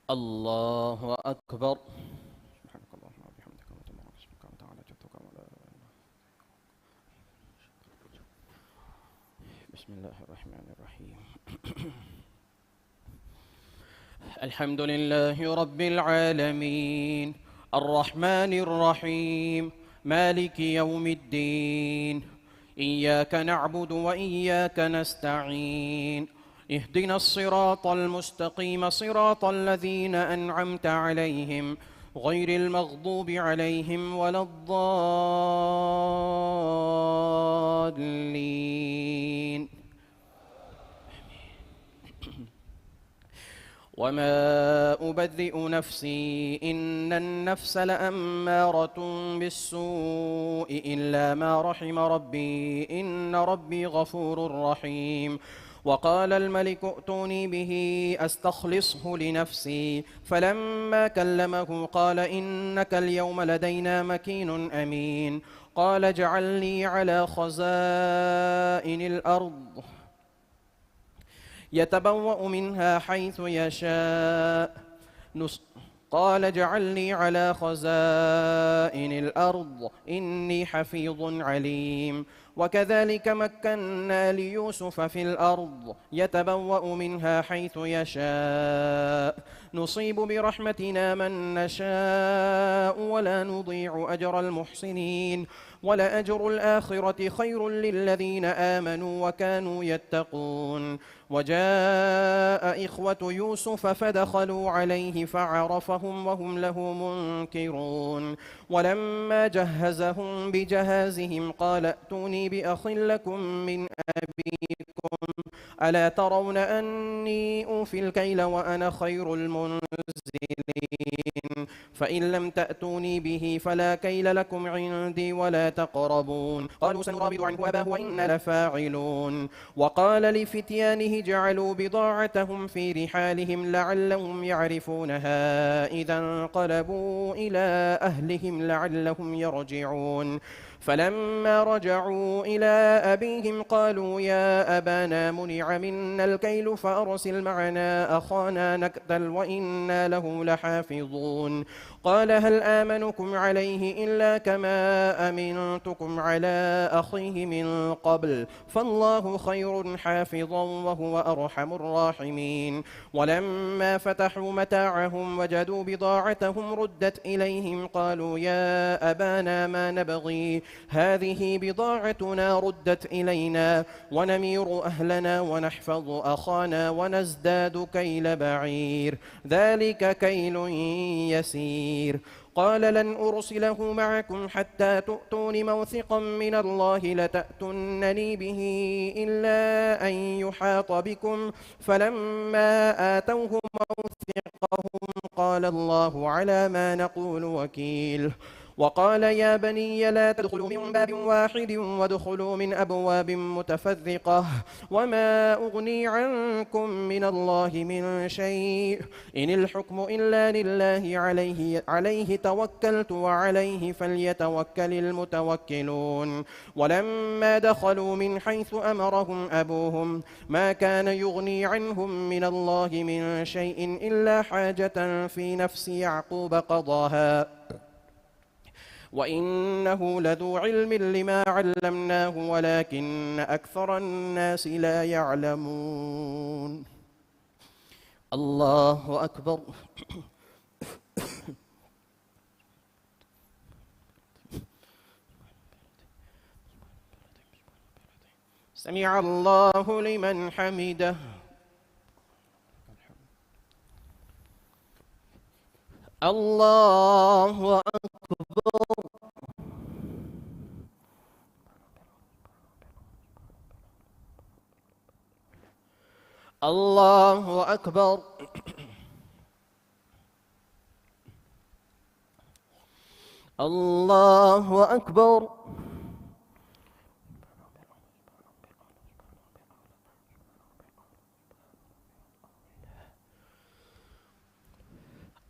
الله أكبر. سبحانك اللهم وبحمدك وتبارك اسمك وتعالى جدك ولا إله إلا أنت. بسم الله الرحمن الرحيم. الحمد لله رب العالمين الرحمن الرحيم مالك يوم الدين. إياك نعبد وإياك نستعين. اهدنا الصراط المستقيم صراط الذين أنعمت عليهم غير المغضوب عليهم ولا الضالين. وما أبرئ نفسي إن النفس لأمارة بالسوء إلا ما رحم ربي إن ربي غفور رحيم. وقال الملك ائتوني به أستخلصه لنفسي فلما كلمه قال إنك اليوم لدينا مكين أمين. قال اجعل لي على خزائن الأرض يتبوأ منها حيث يشاء. قال اجعل لي على خزائن الأرض إني حفيظ عليم. وكذلك مكنا ليوسف في الأرض يتبوأ منها حيث يشاء. نصيب برحمتنا من نشاء ولا نضيع أجر المحسنين. ولأجر الآخرة خير للذين آمنوا وكانوا يتقون. وجاء إخوة يوسف فدخلوا عليه فعرفهم وهم له منكرون. ولما جهزهم بجهازهم قال ائتوني بأخ لكم من أبيكم ألا ترون أني أوفي الكيل وأنا خير المنزلين. فإن لم تأتوني به فلا كيل لكم عندي ولا تقربون. قالوا سنراود عنه أباه وإنا لفاعلون. وقال لفتيانه جعلوا بضاعتهم في رحالهم لعلهم يعرفونها إذا انقلبوا إلى أهلهم لعلهم يرجعون. فلما رجعوا إلى أبيهم قالوا يا أبانا منع منا الكيل فأرسل معنا أخانا نكتل وإنا له لحافظون. قال هل آمنكم عليه إلا كما أمنتكم على أخيه من قبل فالله خير حافظا وهو أرحم الراحمين. ولما فتحوا متاعهم وجدوا بضاعتهم ردت إليهم قالوا يا أبانا ما نبغي هذه بضاعتنا ردت إلينا ونمير أهلنا ونحفظ أخانا ونزداد كيل بعير ذلك كيل يسير. قال لن أرسله معكم حتى تؤتون موثقا من الله لتأتونني به إلا أن يحاط بكم فلما آتوه موثقهم قال الله على ما نقول وكيل. وقال يا بني لا تدخلوا من باب واحد وادخلوا من أبواب متفرقة وما أغني عنكم من الله من شيء إن الحكم إلا لله عليه توكلت وعليه فليتوكل المتوكلون. ولما دخلوا من حيث أمرهم أبوهم ما كان يغني عنهم من الله من شيء إلا حاجة في نفس يعقوب قضاها وإنه لذو علم لما علمناه ولكن أكثر الناس لا يعلمون. الله أكبر. سمع الله لمن حمده. الله أكبر. الله أكبر. الله أكبر.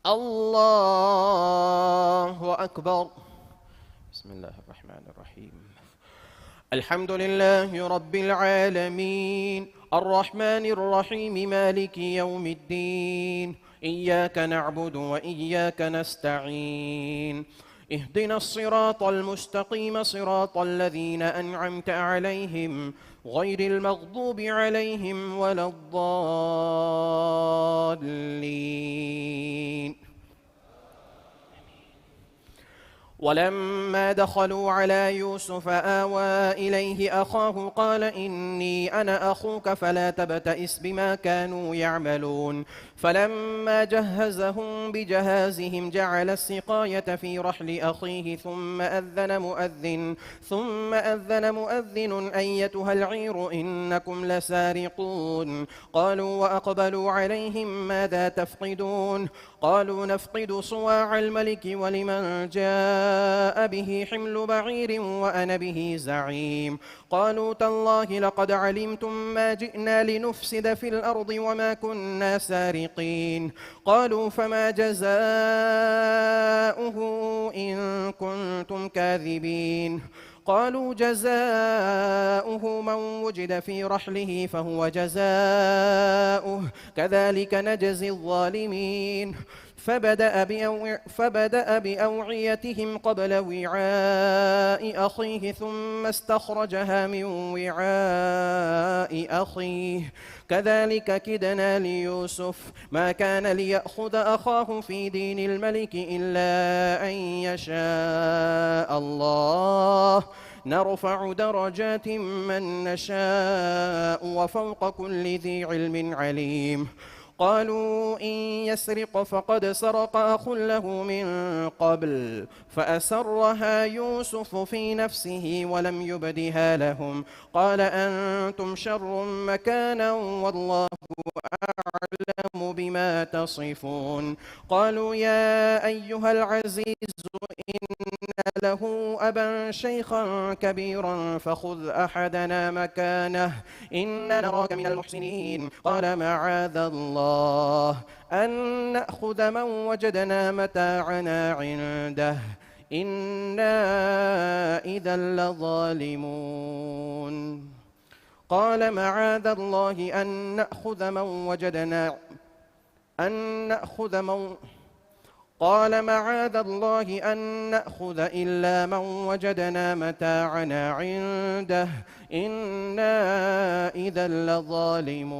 الله أكبر. بسم الله الرحمن الرحيم. الحمد لله رب العالمين الرحمن الرحيم مالك يوم الدين إياك نعبد وإياك نستعين اهدنا الصراط المستقيم صراط الذين أنعمت عليهم غير المغضوب عليهم ولا الضالين. ولما دخلوا على يوسف آوى إليه أخاه قال إني أنا أخوك فلا تبتئس بما كانوا يعملون فلما جهزهم بجهازهم جعل السقاية في رحل أخيه ثم أذن مؤذن أيتها العير إنكم لسارقون قالوا وأقبلوا عليهم ماذا تفقدون قالوا نفقد صواع الملك ولمن جاء به حمل بعير وأنا به زعيم قالوا تالله لقد علمتم ما جئنا لنفسد في الأرض وما كنا سارقين قالوا فما جزاؤه إن كنتم كاذبين قالوا جزاؤه من وجد في رحله فهو جزاؤه كذلك نجزي الظالمين فبدأ بأوعيتهم قبل وعاء أخيه ثم استخرجها من وعاء أخيه كذلك كدنا ليوسف ما كان ليأخذ أخاه في دين الملك إلا أن يشاء الله نرفع درجات من نشاء وفوق كل ذي علم عليم قالوا إن يسرق فقد سرق أخ له من قبل فأسرها يوسف في نفسه ولم يبدها لهم قال أنتم شر مكانا والله أعلم بما تصفون قالوا يا أيها العزيز إن له أبا شيخا كبيرا فخذ أحدنا مكانه إنا نراك من المحسنين قال معاذ الله أن نأخذ من وجدنا متاعنا عنده إنا إذا لظالمون قال معاذ الله أن نأخذ من وجدنا قال معاذ الله أن نأخذ إلا من وجدنا متاعنا عنده إنا إذا لظالمون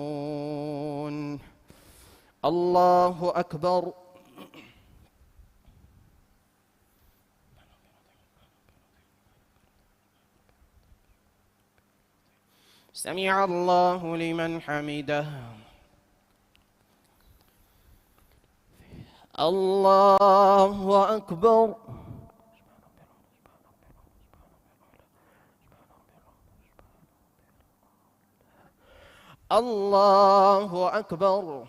الله أكبر سمع الله لمن حمده الله أكبر الله أكبر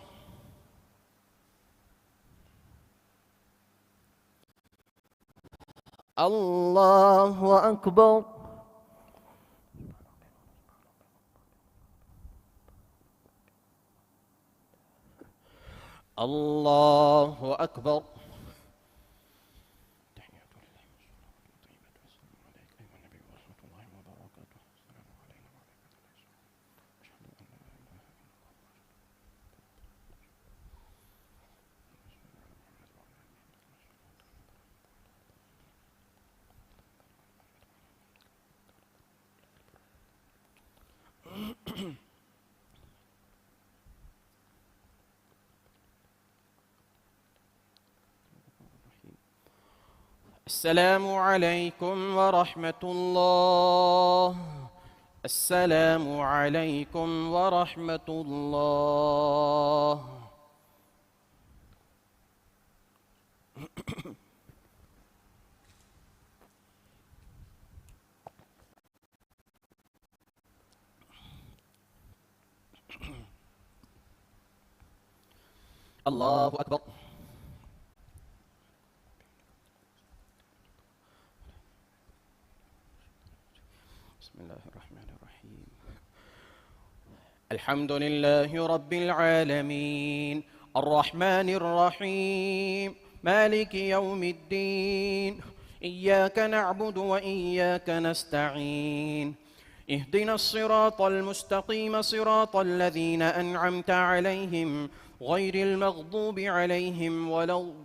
الله أكبر الله أكبر السلام عليكم ورحمة الله السلام عليكم ورحمة الله الله أكبر بسم الله الرحمن الرحيم الحمد لله رب العالمين الرحمن الرحيم مالك يوم الدين إياك نعبد وإياك نستعين اهدنا الصراط المستقيم صراط الذين أنعمت عليهم غير المغضوب عليهم ولا الضالين.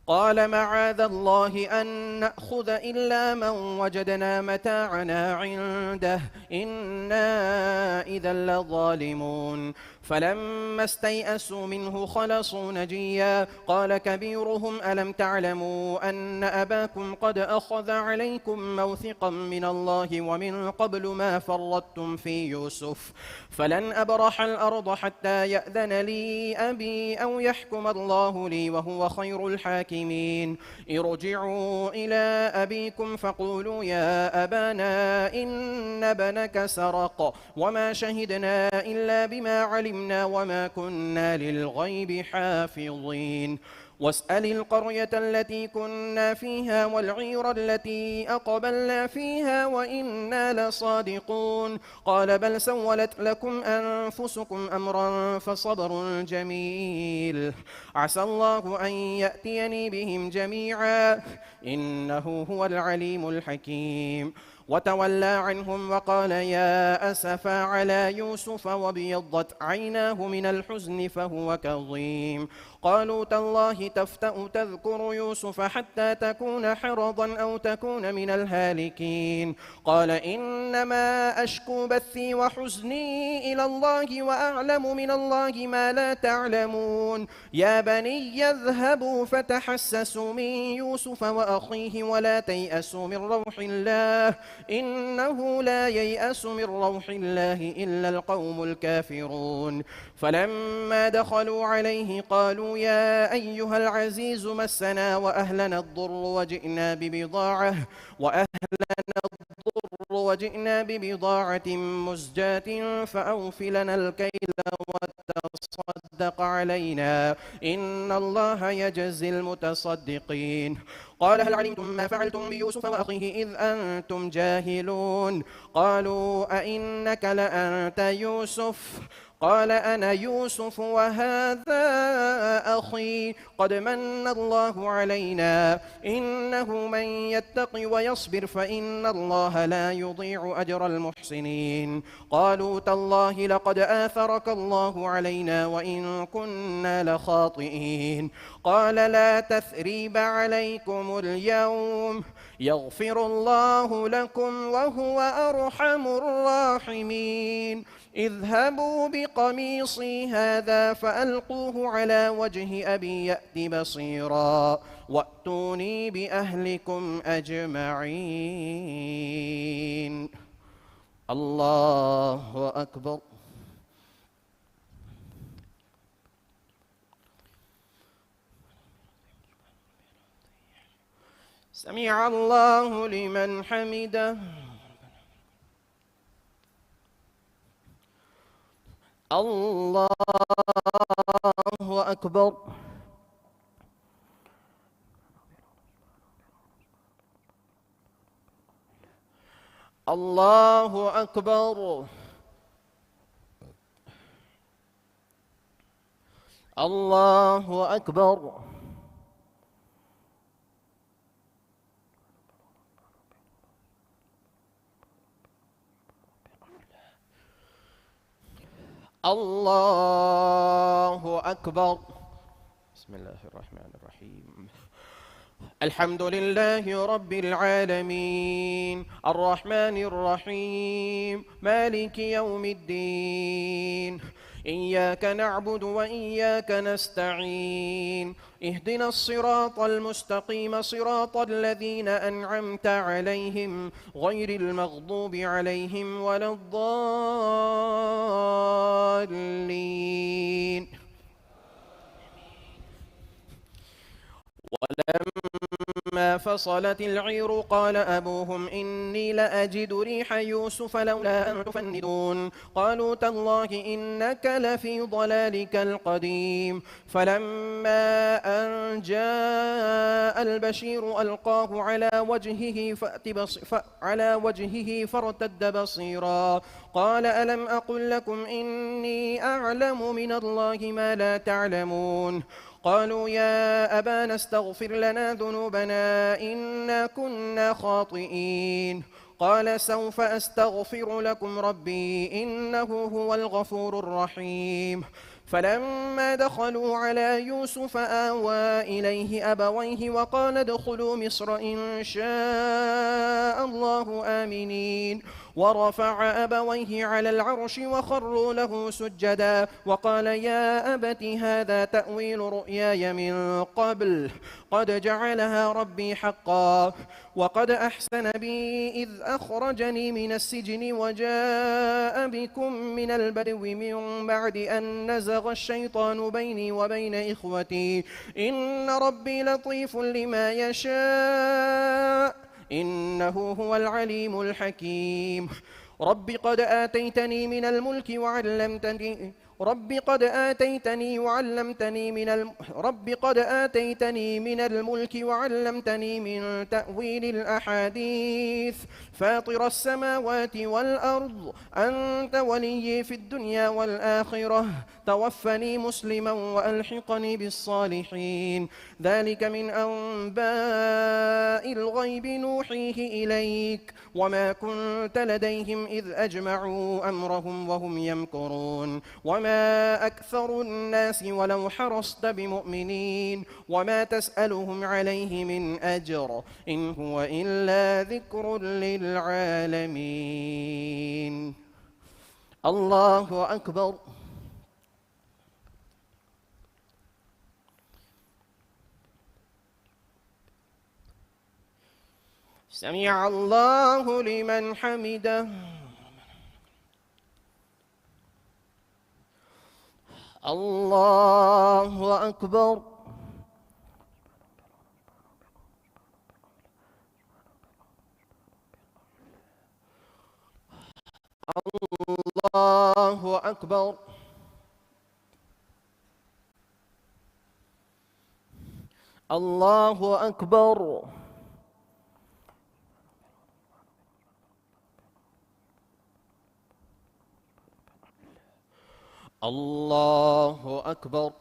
قال معاذ الله أن نأخذ إلا من وجدنا متاعنا عنده إنا إذا لظالمون. فلما استيئسوا منه خلصوا نجيا قال كبيرهم ألم تعلموا أن أباكم قد أخذ عليكم موثقا من الله ومن قبل ما فرطتم في يوسف فلن أبرح الأرض حتى يأذن لي أبي أو يحكم الله لي وهو خير الحاكمين. ارجعوا إلى أبيكم فقولوا يا أبانا إن ابنك سرق وما شهدنا إلا بما علمنا وما كنا للغيب حافظين. واسأل القرية التي كنا فيها والعير التي أقبلنا فيها وإنا لصادقون. قال بل سولت لكم أنفسكم أمرا فصبر جميل عسى الله أن يأتيني بهم جميعا إنه هو العليم الحكيم. وتولى عنهم وقال يا أسفا على يوسف وابيضت عيناه من الحزن فهو كظيم. قالوا تالله تفتأ تذكر يوسف حتى تكون حرضا أو تكون من الهالكين. قال إنما أشكو بثي وحزني إلى الله وأعلم من الله ما لا تعلمون. يا بني اذهبوا فتحسسوا من يوسف وأخيه ولا تيأسوا من روح الله إنه لا ييأس من روح الله إلا القوم الكافرون. فلما دخلوا عليه قالوا يا أيها العزيز مسنا وأهلنا الضر وجئنا ببضاعة مزجاة فأوف لنا الكيل وتصدق علينا إن الله يجزي المتصدقين. قال هل علمتم ما فعلتم بيوسف وأخيه إذ أنتم جاهلون. قالوا أئنك لأنت يوسف قال أنا يوسف وهذا أخي قد من الله علينا إنه من يتق ويصبر فإن الله لا يضيع أجر المحسنين. قالوا تالله لقد آثرك الله علينا وإن كنا لخاطئين. قال لا تثريب عليكم اليوم يغفر الله لكم وهو أرحم الراحمين. اذهبوا بقميصي هذا فألقوه على وجه أبي يأت بصيرا وأتوني بأهلكم أجمعين. الله أكبر. سمع الله لمن حمده. الله أكبر. الله أكبر. الله أكبر. الله أكبر. بسم الله الرحمن الرحيم. الحمد لله رب العالمين الرحمن الرحيم مالك يوم الدين إياك نعبد وإياك نستعين اهدنا الصراط المستقيم صراط الذين أنعمت عليهم غير المغضوب عليهم ولا الضالين. ولما فصلت العير قال أبوهم إني لأجد ريح يوسف لولا أن تفندون. قالوا تالله إنك لفي ضلالك القديم. فلما أن جاء البشير ألقاه على وجهه فارتد بصيرا قال ألم أقل لكم إني أعلم من الله ما لا تعلمون. قالوا يا أبانا استغفر لنا ذنوبنا إنا كنا خاطئين. قال سوف أستغفر لكم ربي إنه هو الغفور الرحيم. فلما دخلوا على يوسف آوى إليه أبويه وقال ادخلوا مصر إن شاء الله آمنين. ورفع أبويه على العرش وخروا له سجدا وقال يا أبت هذا تأويل رؤياي من قبل قد جعلها ربي حقا وقد أحسن بي إذ أخرجني من السجن وجاء بكم من البدو من بعد أن نزغ الشيطان بيني وبين إخوتي إن ربي لطيف لما يشاء إنه هو العليم الحكيم. رب قد آتيتني من الملك وعلمتني من الملك وعلمتني من تأويل الأحاديث فاطر السماوات والأرض أنت ولي في الدنيا والآخرة توفني مسلما وألحقني بالصالحين. ذلك من أنباء الغيب نوحيه إليك وما كنت لديهم إذ أجمعوا أمرهم وهم يمكرون. وما أكثر الناس ولو حرصت بمؤمنين وما تسألهم عليه من أجر إن هو إلا ذكر للعالمين. الله أكبر. سمع الله لمن حمده. الله أكبر. الله أكبر. الله أكبر. الله أكبر.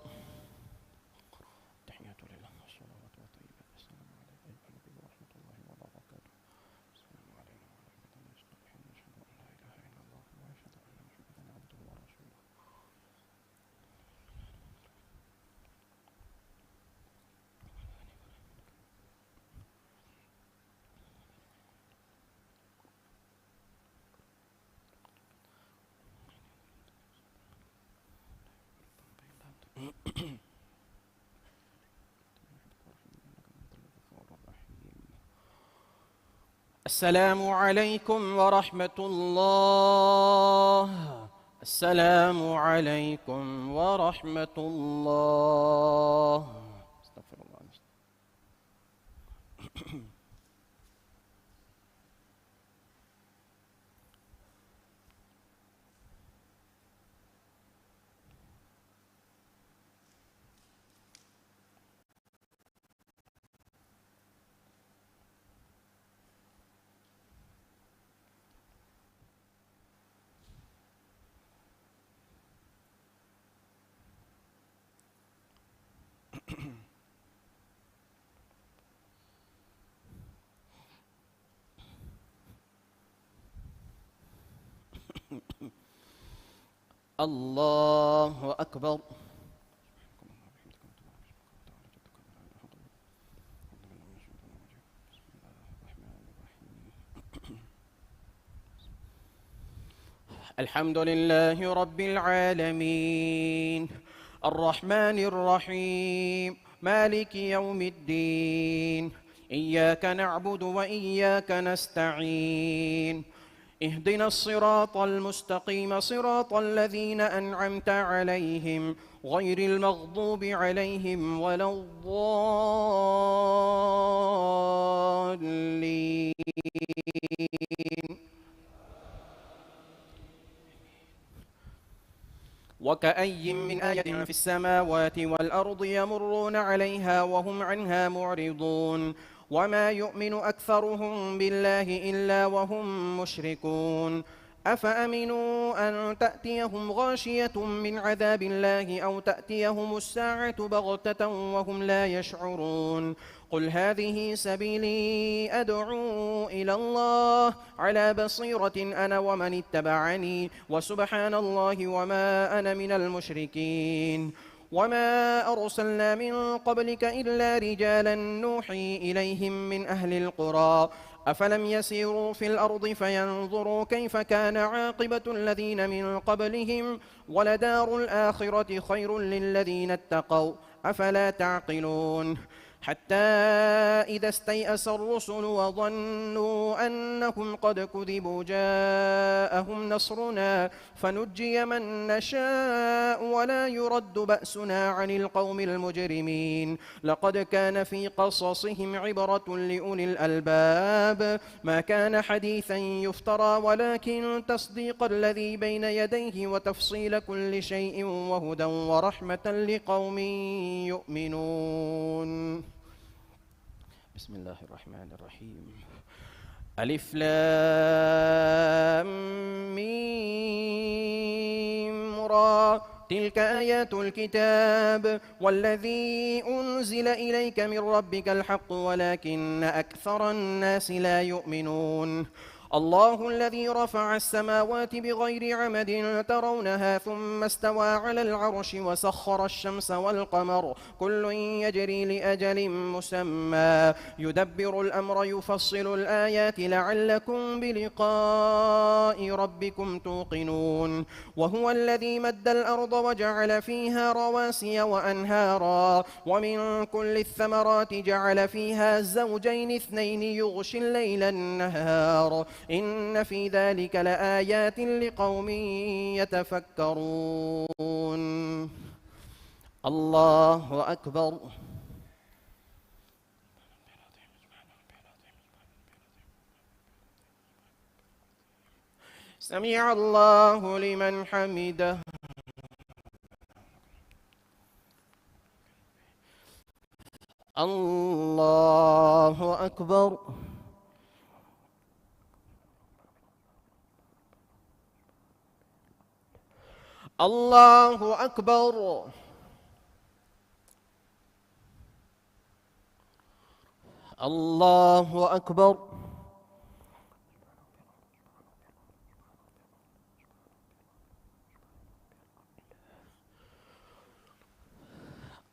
السلام عليكم ورحمة الله. السلام عليكم ورحمة الله. استغفر الله. الله أكبر. الحمد لله رب العالمين الرحمن الرحيم مالك يوم الدين إياك نعبد وإياك نستعين اهدنا الصراط المستقيم صراط الذين أنعمت عليهم غير المغضوب عليهم ولا الضالين. وكأي من آية في السماوات والأرض يمرون عليها وهم عنها معرضون وما يؤمن أكثرهم بالله إلا وهم مشركون أفأمنوا أن تأتيهم غاشية من عذاب الله أو تأتيهم الساعة بغتة وهم لا يشعرون قل هذه سبيلي أدعو إلى الله على بصيرة أنا ومن اتبعني وسبحان الله وما أنا من المشركين وما أرسلنا من قبلك إلا رجالا نوحي إليهم من أهل القرى أفلم يسيروا في الأرض فينظروا كيف كان عاقبة الذين من قبلهم ولدار الآخرة خير للذين اتقوا أفلا تعقلون حتى إذا استيأس الرسل وظنوا أنهم قد كذبوا جاءهم نصرنا فنجي من نشاء ولا يرد بأسنا عن القوم المجرمين لقد كان في قصصهم عبرة لأولي الألباب ما كان حديثا يفترى ولكن تصديق الذي بين يديه وتفصيل كل شيء وهدى ورحمة لقوم يؤمنون بسم الله الرحمن الرحيم ألف لام ميم را تلك آيات الكتاب والذي أنزل إليك من ربك الحق ولكن أكثر الناس لا يؤمنون الله الذي رفع السماوات بغير عمد ترونها ثم استوى على العرش وسخر الشمس والقمر كل يجري لأجل مسمى يدبر الأمر يفصل الآيات لعلكم بلقاء ربكم توقنون وهو الذي مد الأرض وجعل فيها رواسي وأنهارا ومن كل الثمرات جعل فيها زوجين اثنين يغشي الليل النهار إن في ذلك لآيات لقوم يتفكرون الله أكبر سمع الله لمن حمده الله أكبر الله أكبر الله أكبر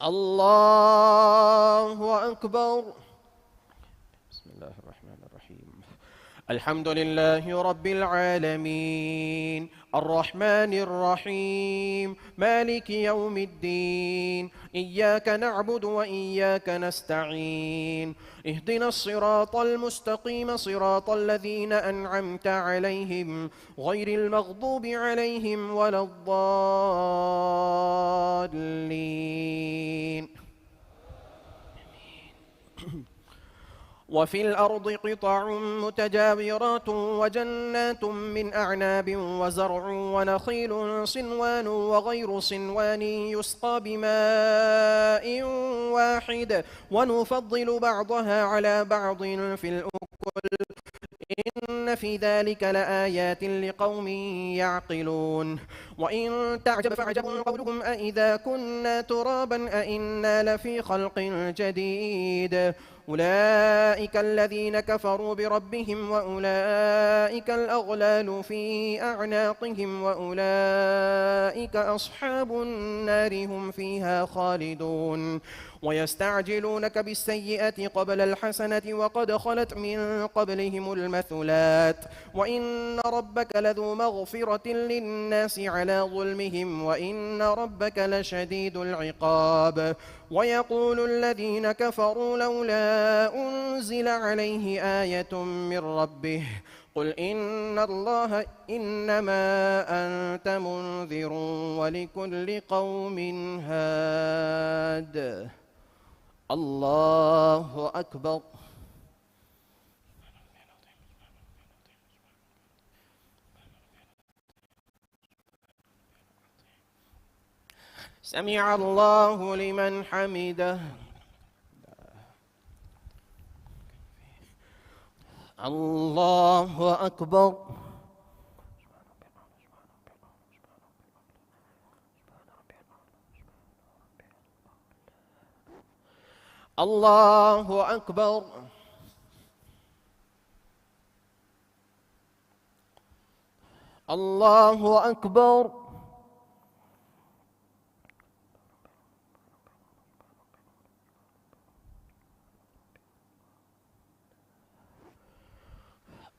الله أكبر بسم الله الرحمن الرحيم الحمد لله رب العالمين الرحمن الرحيم مالك يوم الدين إياك نعبد وإياك نستعين اهدنا الصراط المستقيم صراط الذين أنعمت عليهم غير المغضوب عليهم ولا الضالين وفي الأرض قطع متجاورات وجنات من أعناب وزرع ونخيل صنوان وغير صنوان يسقى بماء واحد ونفضل بعضها على بعض في الأكل إن في ذلك لآيات لقوم يعقلون وإن تعجب فعجب قولهم أإذا كنا ترابا أإنا لفي خلق جديد أولئك الذين كفروا بربهم وأولئك الأغلال في أعناقهم وأولئك أصحاب النار هم فيها خالدون ويستعجلونك بالسيئة قبل الحسنة وقد خلت من قبلهم المثلات وإن ربك لذو مغفرة للناس على ظلمهم وإن ربك لشديد العقاب ويقول الذين كفروا لولا أنزل عليه آية من ربه قل إن الله إنما أنت منذر ولكل قوم هاد الله أكبر سمع الله لمن حمده الله أكبر الله أكبر. الله أكبر.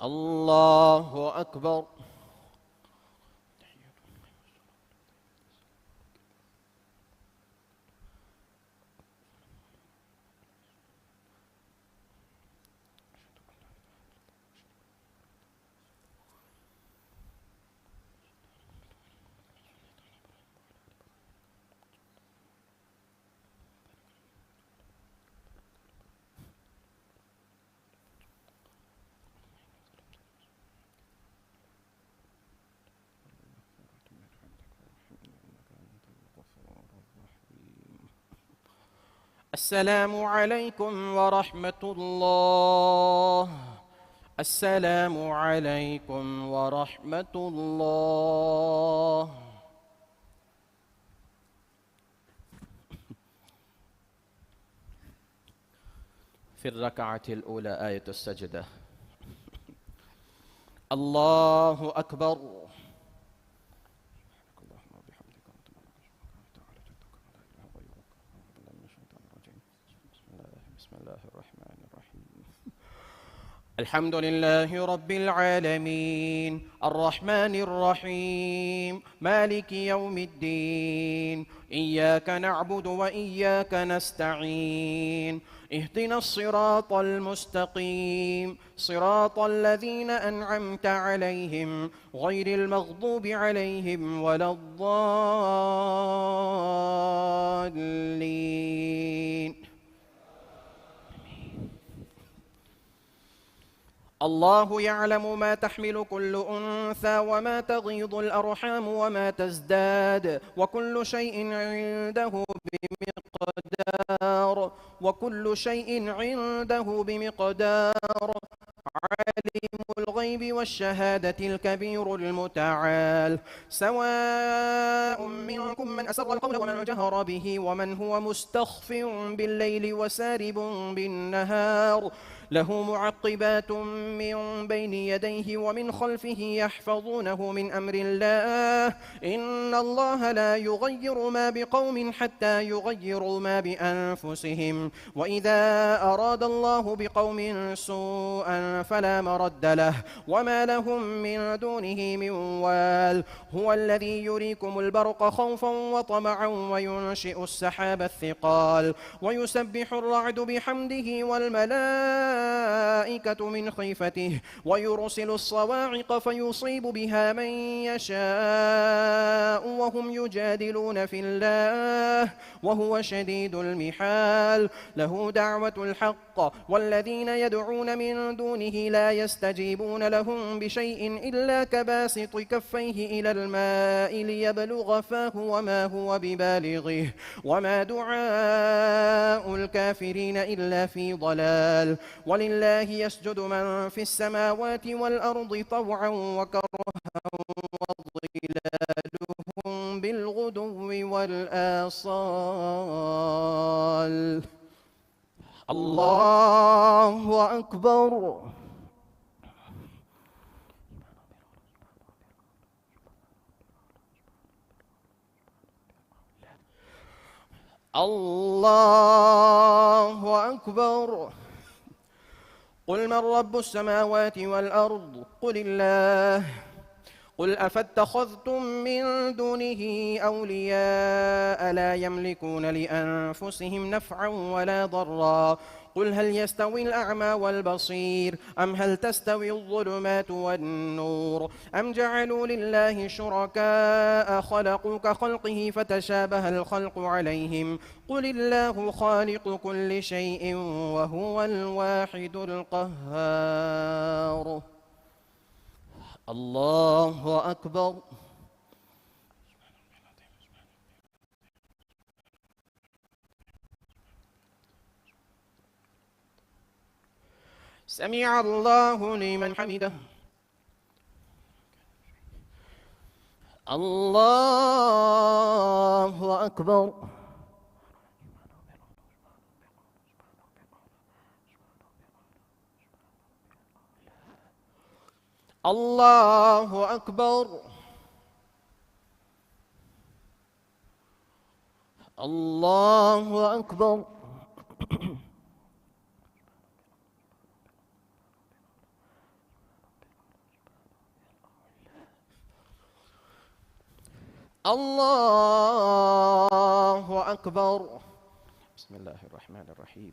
الله أكبر. السلام عليكم ورحمة الله. السلام عليكم ورحمة الله. في الركعة الأولى آية السجدة. الله أكبر. بسم الله الرحمن الرحيم. الحمد لله رب العالمين الرحمن الرحيم مالك يوم الدين إياك نعبد وإياك نستعين اهدنا الصراط المستقيم صراط الذين أنعمت عليهم غير المغضوب عليهم ولا الضالين. الله يعلم ما تحمل كل أنثى وما تغيض الأرحام وما تزداد وكل شيء عنده بمقدار عالم الغيب والشهادة الكبير المتعال. سواء منكم من أسر القول ومن جهر به ومن هو مستخف بالليل وسارب بالنهار له معقبات من بين يديه ومن خلفه يحفظونه من أمر الله إن الله لا يغير ما بقوم حتى يغيروا ما بأنفسهم وإذا أراد الله بقوم سوءا فلا مرد له وما لهم من دونه من وال. هو الذي يريكم البرق خوفا وطمعا وينشئ السحاب الثقال ويسبح الرعد بحمده والملائكة من خيفته ويرسل الصواعق فيصيب بها من يشاء وهم يجادلون في الله وهو شديد المحال. له دعوة الحق والذين يدعون من دونه لا يستجيبون لهم بشيء إلا كباسط كفيه إلى الماء ليبلغ فاه وما هو ببالغه وما دعاء الكافرين إلا في ضلال. ولله يسجد من في السماوات والأرض طوعا وكرها وظلالهم بالغدو والآصال. الله أكبر. الله أكبر. قل من رب السماوات والأرض قل الله. قل أفاتخذتم من دونه أولياء لا يملكون لأنفسهم نفعا ولا ضرا قل هل يستوي الأعمى والبصير أم هل تستوي الظلمات والنور أم جعلوا لله شركاء خلقوا كخلقه فتشابه الخلق عليهم قل الله خالق كل شيء وهو الواحد القهار. الله أكبر. سمع الله لمن حمده. الله أكبر. الله أكبر. الله أكبر. الله أكبر. بسم الله الرحمن الرحيم.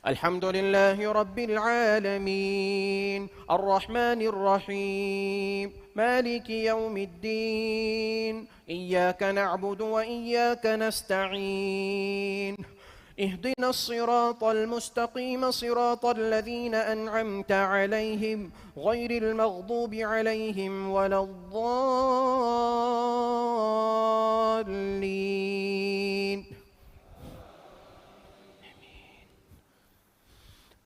الحمد لله رب العالمين الرحمن الرحيم مالك يوم الدين إياك نعبد وإياك نستعين اهدنا الصراط المستقيم صراط الذين أنعمت عليهم غير المغضوب عليهم ولا الضالين.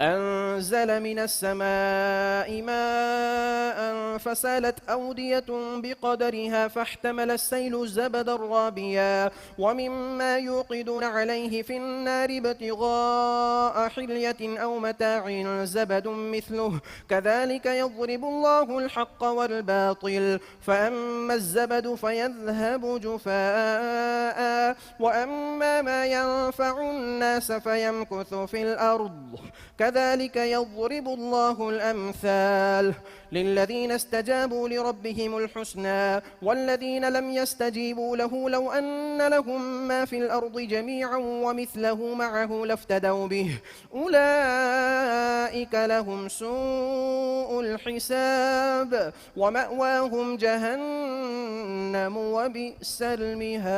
أنزل من السماء ماء فسالت أودية بقدرها فاحتمل السيل زبدا رابيا ومما يوقدون عليه في النار ابتغاء حلية أو متاع زبد مثله كذلك يضرب الله الحق والباطل فأما الزبد فيذهب جفاء وأما ما ينفع الناس فيمكث في الأرض كذلك يضرب الله الأمثال للذين استجابوا لربهم الحسنى والذين لم يستجيبوا له لو أن لهم ما في الأرض جميعا ومثله معه لافتدوا به أولئك لهم سوء الحساب ومأواهم جهنم وبئس المهاد.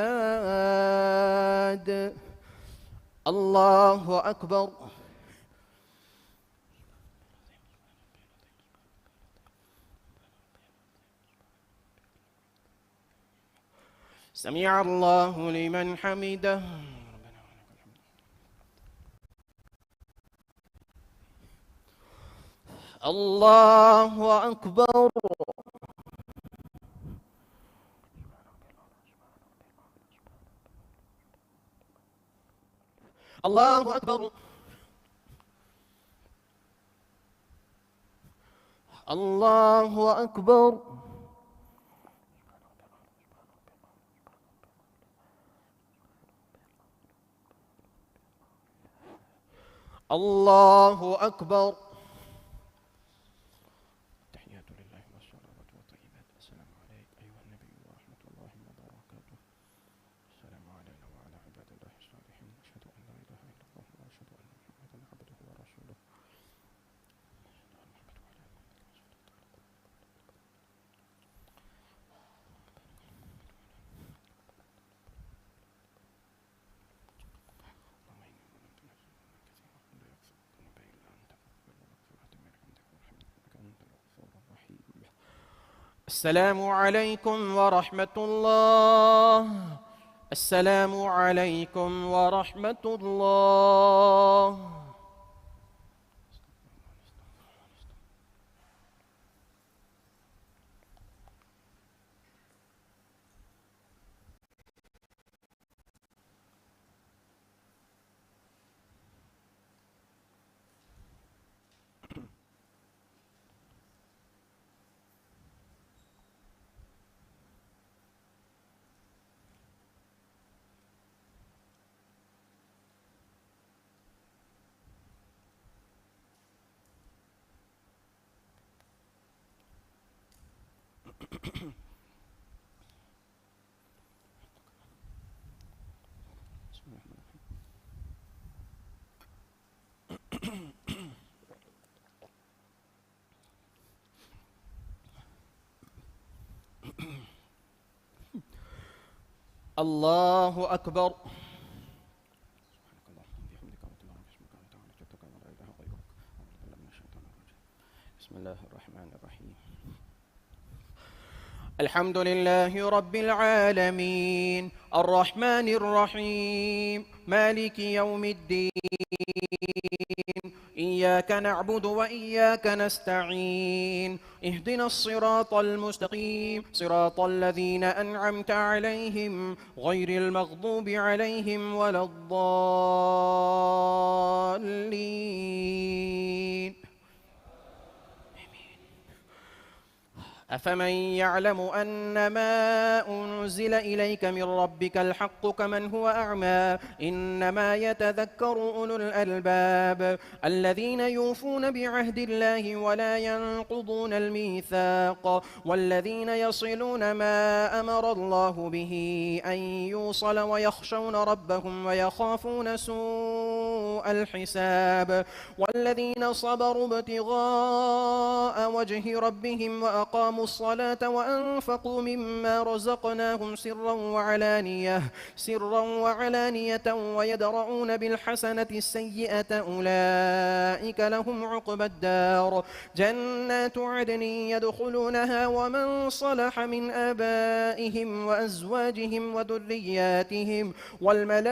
الله أكبر. سمع الله لمن حمده. الله أكبر. الله أكبر. الله أكبر. الله أكبر. تحيات لله والصلوات والطيبات. السلام عليك أيها النبي ورحمة الله وبركاته. السلام علينا وعلى عباد الله الصالحين. أشهد أن لا إله إلا الله وأشهد أن محمدا عبده ورسوله. السلام عليكم ورحمة الله. السلام عليكم ورحمة الله. الله أكبر. بسم الله الرحمن الرحيم. الحمد لله رب العالمين الرحمن الرحيم مالك يوم الدين إياك نعبد وإياك نستعين اهدنا الصراط المستقيم صراط الذين أنعمت عليهم غير المغضوب عليهم ولا الضالين. أفمن يعلم أن ما أنزل إليك من ربك الحق كمن هو أعمى إنما يتذكر أولو الألباب الذين يوفون بعهد الله ولا ينقضون الميثاق والذين يصلون ما أمر الله به أن يوصل ويخشون ربهم ويخافون سوء الحساب والذين صبروا ابتغاء وجه ربهم وأقاموا الصلاة وأنفقوا مما رزقناهم سرا وعلانية ويدرؤون بالحسنة السيئة أولئك لهم عقبى الدار جنات عدن يدخلونها ومن صلح من آبائهم وأزواجهم وذرياتهم والملائكة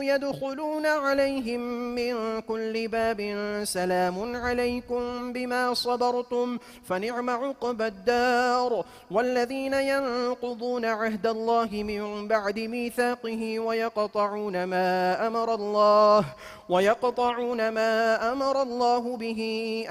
يدخلون عليهم من كل باب سلام عليكم بما صبرتم فنعم عقبى الدار والذين ينقضون عهد الله من بعد ميثاقه ويقطعون ما أمر الله به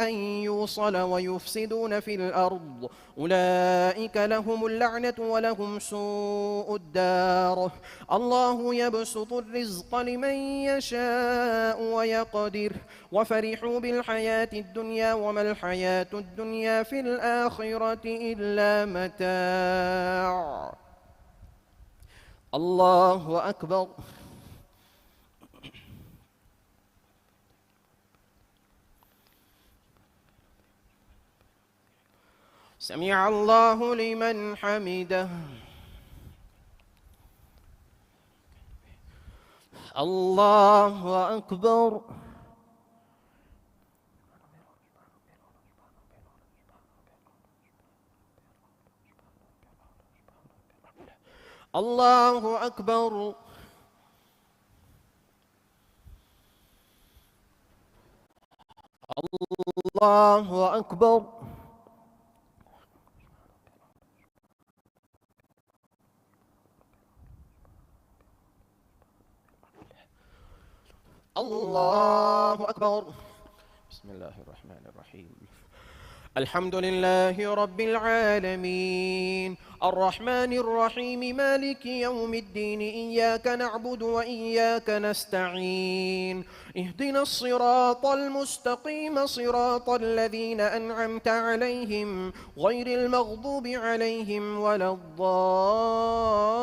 أن يوصل ويفسدون في الأرض أولئك لهم اللعنة ولهم سوء الدار الله يبسط الرزق لمن يشاء ويقدر وفرحوا بالحياة الدنيا وما الحياة الدنيا في الآخرة إلا متاع الله أكبر سمع الله لمن حمده الله أكبر الله أكبر الله أكبر الله أكبر بسم الله الرحمن الرحيم الحمد لله رب العالمين الرحمن الرحيم مالك يوم الدين إياك نعبد وإياك نستعين اهدنا الصراط المستقيم صراط الذين أنعمت عليهم غير المغضوب عليهم ولا الضالين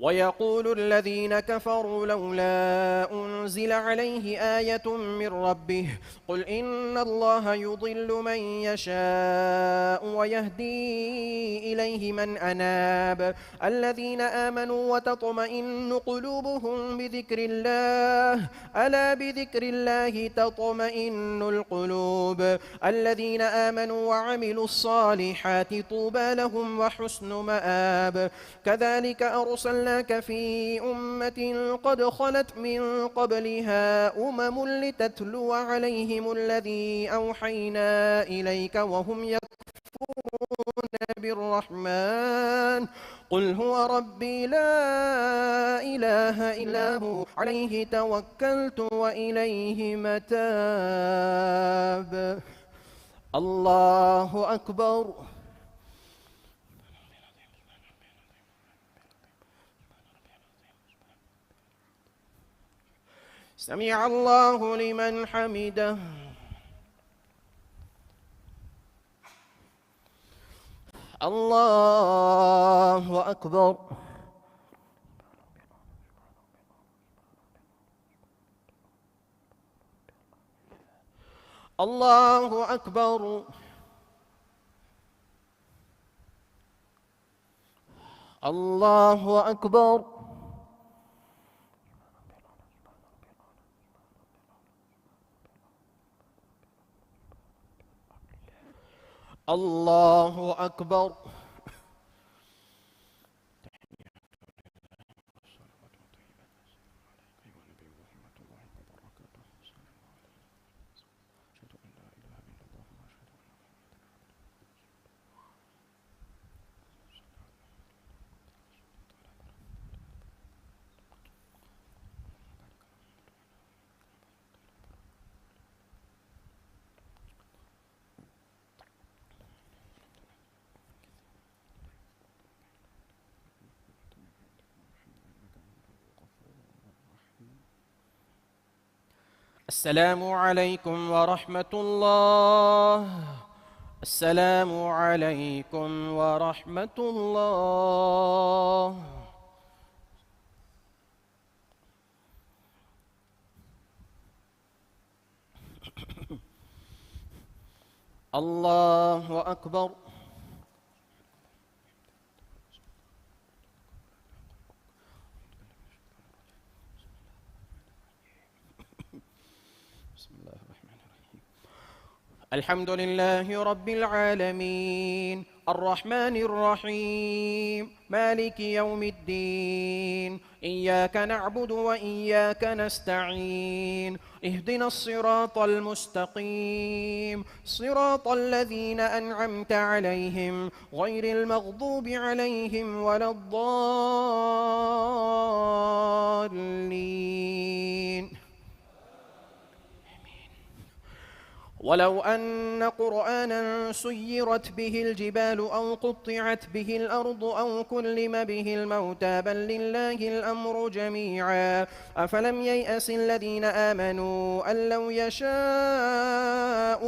ويقول الذين كفروا لولا أنزل عليه آية من ربه قل إن الله يضل من يشاء ويهدي إليه من أناب الذين آمنوا وتطمئن قلوبهم بذكر الله ألا بذكر الله تطمئن القلوب الذين آمنوا وعملوا الصالحات طوبى لهم وحسن مآب كذلك أرسلناك في أمة قد خلت من قبلها لتتلو عليهم الذي أوحينا إليك وهم يكفرون بالرحمن قل هو ربي لا إله إلا هو عليه توكلت وإليه متاب الله أكبر سمع الله لمن حمده الله أكبر الله أكبر الله أكبر الله أكبر السلام عليكم ورحمة الله. السلام عليكم ورحمة الله. الله أكبر. بسم الله الرحمن الرحيم. الحمد لله رب العالمين الرحمن الرحيم مالك يوم الدين إياك نعبد وإياك نستعين اهدنا الصراط المستقيم صراط الذين أنعمت عليهم غير المغضوب عليهم ولا الضالين. ولو أن قرآنا سيرت به الجبال أو قطعت به الأرض أو كلم به الموتى بل لله الأمر جميعا أفلم ييأس الذين آمنوا أن لو يشاء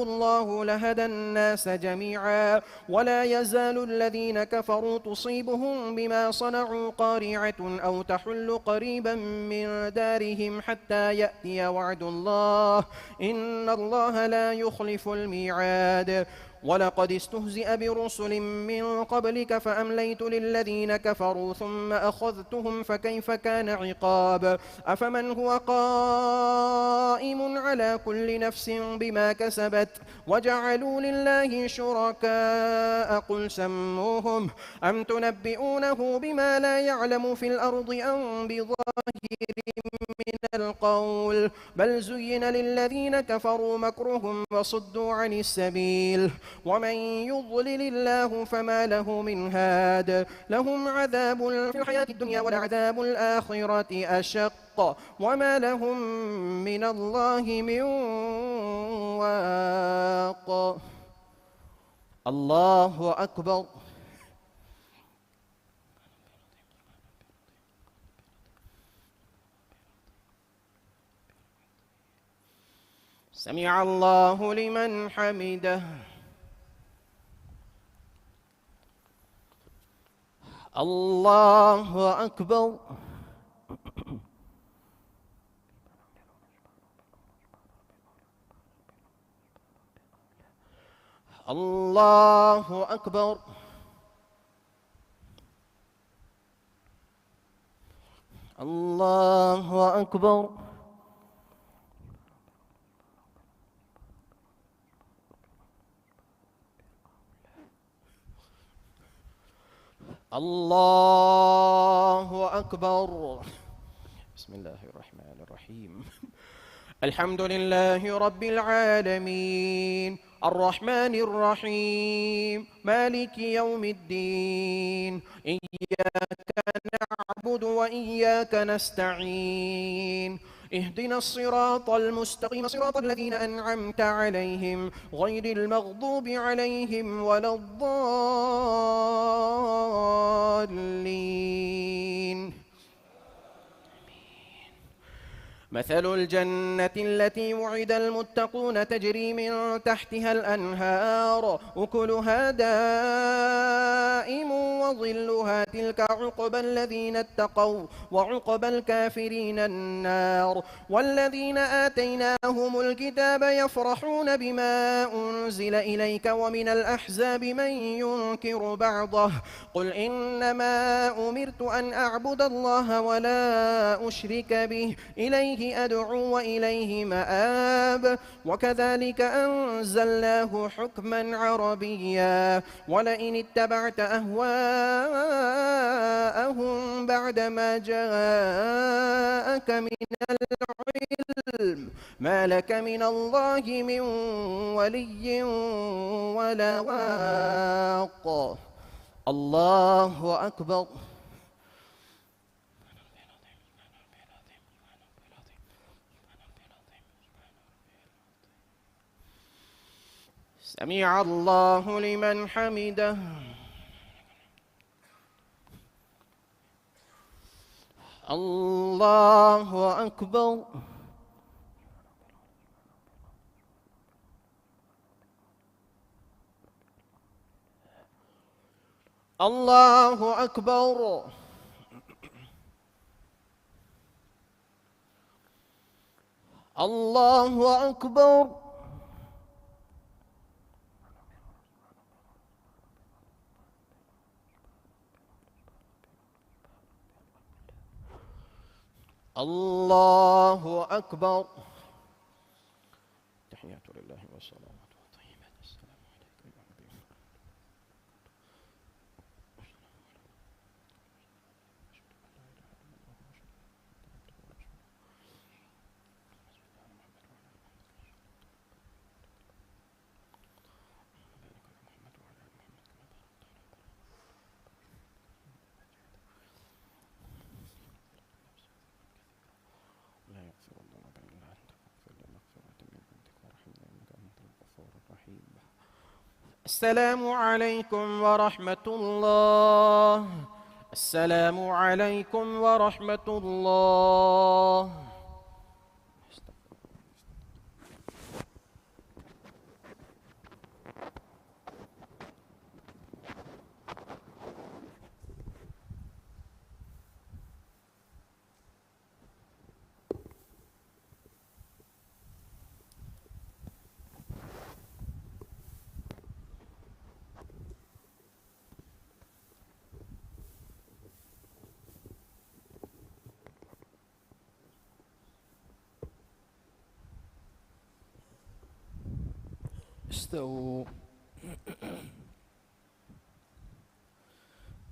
الله لهدى الناس جميعا ولا يزال الذين كفروا تصيبهم بما صنعوا قارعة أو تحل قريبا من دارهم حتى يأتي وعد الله إن الله لا يخلف الميعاد. ولقد استهزئ برسل من قبلك فأمليت للذين كفروا ثم أخذتهم فكيف كان عقاب أفمن هو قائم على كل نفس بما كسبت وجعلوا لله شركاء قل سموهم أم تنبئونه بما لا يعلم في الأرض أم بظاهر من القول بل زين للذين كفروا مكرهم وصدوا عن السبيل ومن يضلل الله فما له من هاد لهم عذاب في الحياة الدنيا ولعذاب الآخرة أشق وما لهم من الله من واق. الله أكبر. سمع الله لمن حمده. الله أكبر. الله أكبر. الله أكبر. الله أكبر. بسم الله الرحمن الرحيم. الحمد لله رب العالمين الرحمن الرحيم مالك يوم الدين إياك نعبد وإياك نستعين اهدنا الصراط المستقيم صراط الذين أنعمت عليهم غير المغضوب عليهم ولا الضالين. مثل الجنة التي وعد المتقون تجري من تحتها الأنهار أكلها دائم وظلها تلك عقبى الذين اتقوا وعقبى الكافرين النار. والذين آتيناهم الكتاب يفرحون بما أنزل إليك ومن الأحزاب من ينكر بعضه قل إنما أمرت أن أعبد الله ولا أشرك به إليه أدعو وإليه مآب. وكذلك أنزلناه حكما عربيا ولئن اتبعت أهواءهم بعدما جاءك من العلم ما لك من الله من ولي ولا واق. الله أكبر. سمع الله لمن حمده. الله أكبر. الله أكبر. الله أكبر. الله أكبر. تحيات لله والصلوات والطيبات. السلام عليكم يا نبي. لا يغفر الذنوب إلا أنت فاغفر لي مغفرة من عندك وارحمني إنك أنت الغفور الرحيم. السلام عليكم ورحمة الله. السلام عليكم ورحمة الله. استووا.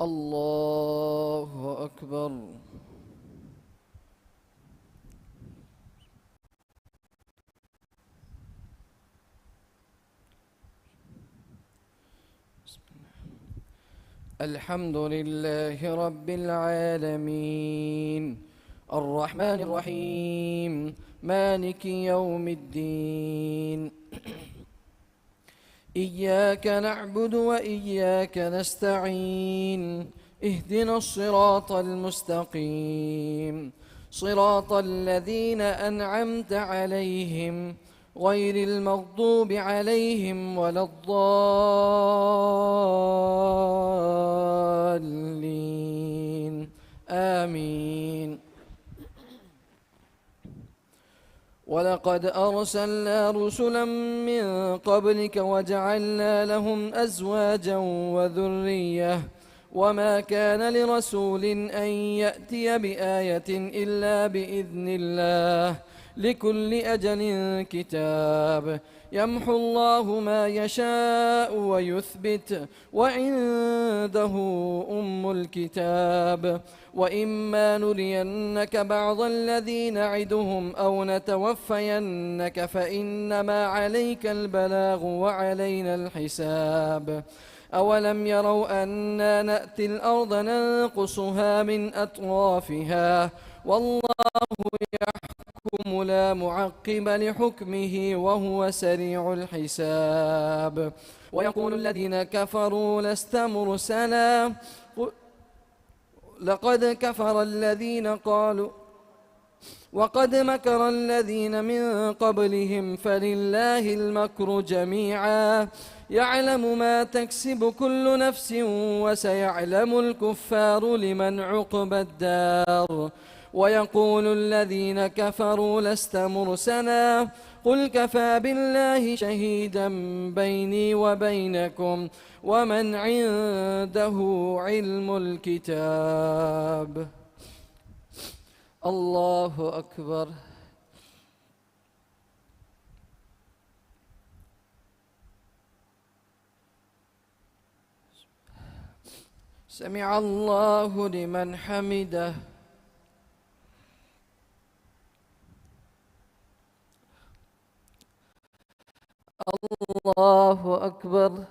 الله أكبر. الحمد لله رب العالمين الرحمن الرحيم مالك يوم الدين. إياك نعبد وإياك نستعين. اهدنا الصراط المستقيم صراط الذين أنعمت عليهم غير المغضوب عليهم ولا الضالين آمين. ولقد أرسلنا رسلا من قبلك وجعلنا لهم أزواجا وذرية وما كان لرسول أن يأتي بآية إلا بإذن الله لكل أجل كتاب. يمحو الله ما يشاء ويثبت وعنده أم الكتاب. وإما نرينك بعض الذي نعدهم أو نتوفينك فإنما عليك البلاغ وعلينا الحساب. أولم يروا أنا نأتي الأرض ننقصها من أطرافها والله يحكم لا معقب لحكمه وهو سريع الحساب. ويقول الذين كفروا لست مرسلا لقد كفر الذين قالوا وقد مكر الذين من قبلهم فلله المكر جميعا يعلم ما تكسب كل نفس وسيعلم الكفار لمن عقبى الدار. ويقول الذين كفروا لست مرسلا قل كفى بالله شهيدا بيني وبينكم ومن عنده علم الكتاب. الله أكبر. سمع الله لمن حمده. الله أكبر.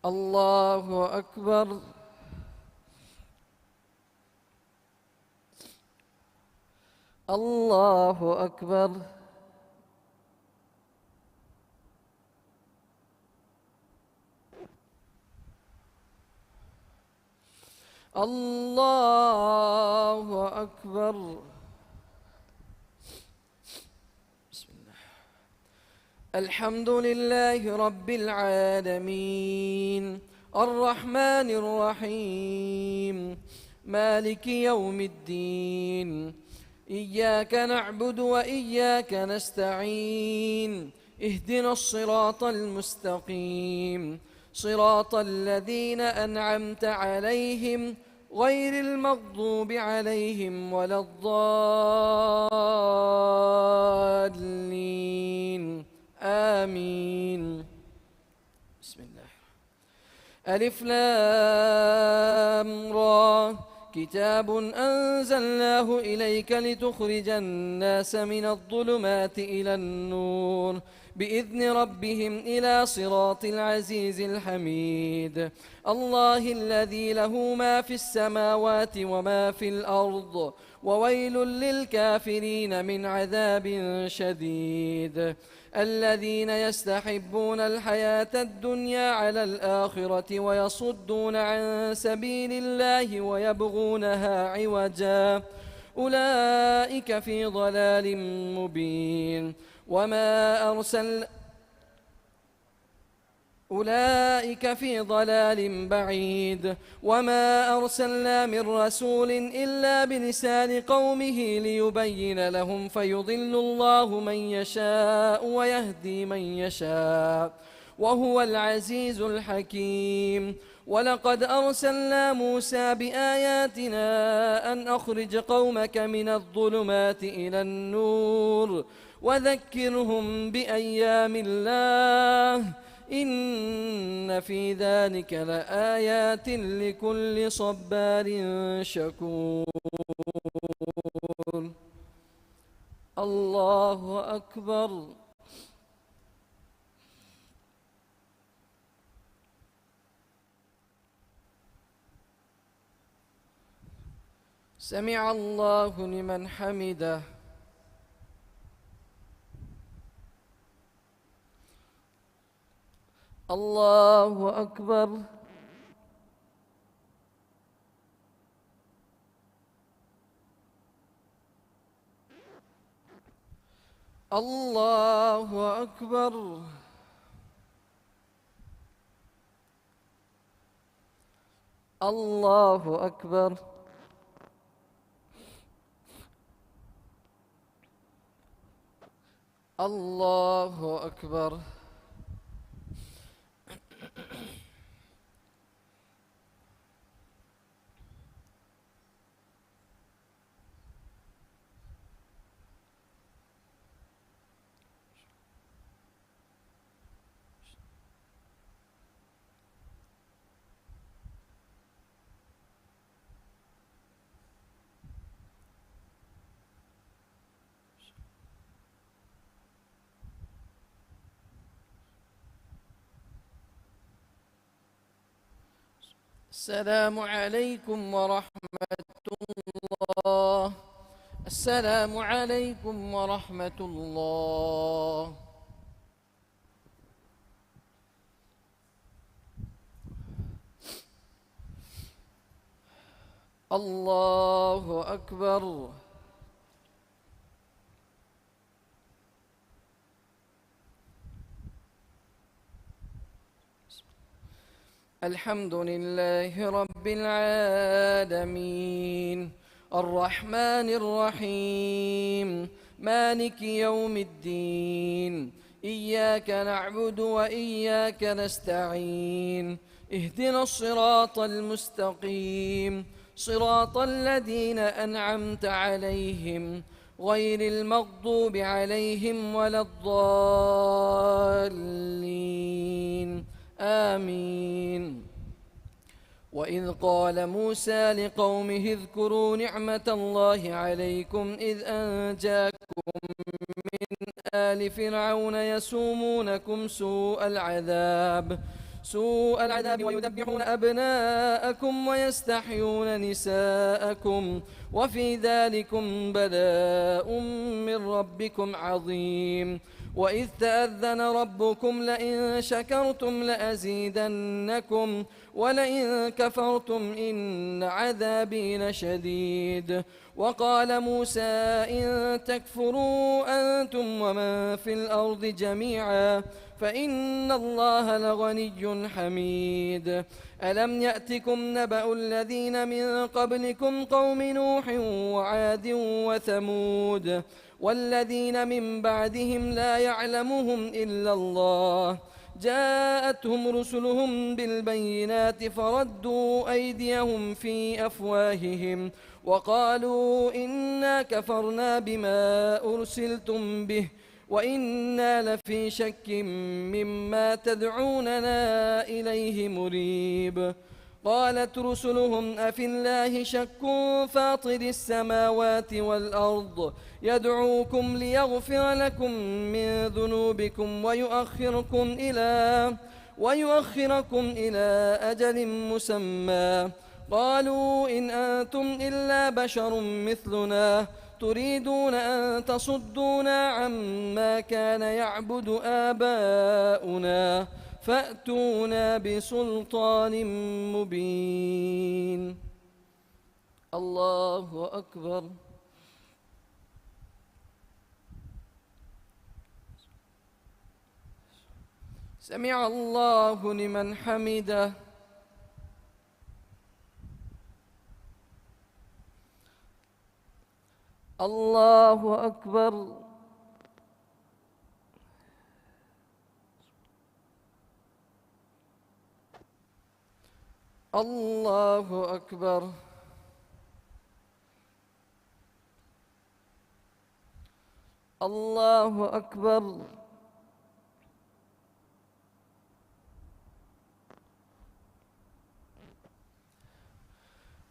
الله أكبر. الله أكبر. الله أكبر. بسم الله. الحمد لله رب العالمين الرحمن الرحيم مالك يوم الدين إياك نعبد وإياك نستعين اهدنا الصراط المستقيم صراط الذين أنعمت عليهم غير المغضوب عليهم ولا الضالين آمين. بسم الله. ألف لام را كتاب أنزلناه إليك لتخرج الناس من الظلمات إلى النور بإذن ربهم إلى صراط العزيز الحميد الله الذي له ما في السماوات وما في الأرض وويل للكافرين من عذاب شديد الذين يستحبون الحياة الدنيا على الآخرة ويصدون عن سبيل الله ويبغونها عوجا أولئك في ضلال مبين أولئك في ضلال بعيد وما أرسلنا من رسول إلا بلسان قومه ليبين لهم فيضل الله من يشاء ويهدي من يشاء وهو العزيز الحكيم ولقد أرسلنا موسى بآياتنا أن أخرج قومك من الظلمات إلى النور وذكرهم بأيام الله إن في ذلك لآيات لكل صبار شكور. الله أكبر. سمع الله لمن حمده. الله أكبر. الله أكبر. الله أكبر. الله أكبر. السلام عليكم ورحمة الله. السلام عليكم ورحمة الله. الله أكبر. الحمد لله رب العالمين الرحمن الرحيم مالك يوم الدين إياك نعبد وإياك نستعين اهدنا الصراط المستقيم صراط الذين أنعمت عليهم غير المغضوب عليهم ولا الضالين آمين. وإذ قال موسى لقومه اذكروا نعمة الله عليكم إذ أنجاكم من آل فرعون يسومونكم سوء العذاب ويذبحون أبناءكم ويستحيون نساءكم وفي ذلكم بلاء من ربكم عظيم وإذ تأذن ربكم لئن شكرتم لأزيدنكم ولئن كفرتم إن عذابي لشديد. وقال موسى إن تكفروا أنتم ومن في الأرض جميعا فإن الله لغني حميد. ألم يأتكم نبأ الذين من قبلكم قوم نوح وعاد وثمود والذين من بعدهم لا يعلمهم إلا الله جاءتهم رسلهم بالبينات فردوا أيديهم في أفواههم وقالوا إنا كفرنا بما أرسلتم به وإنا لفي شك مما تدعوننا إليه مريب. قالت رسلهم أفي الله شك فاطر السماوات والأرض يدعوكم ليغفر لكم من ذنوبكم ويؤخركم إلى أجل مسمى. قالوا إن أنتم إلا بشر مثلنا تريدون أن تصدونا عما كان يعبد آباؤنا فأتونا بسلطان مبين. الله أكبر. سمع الله لمن حمده. الله أكبر. الله أكبر. الله أكبر.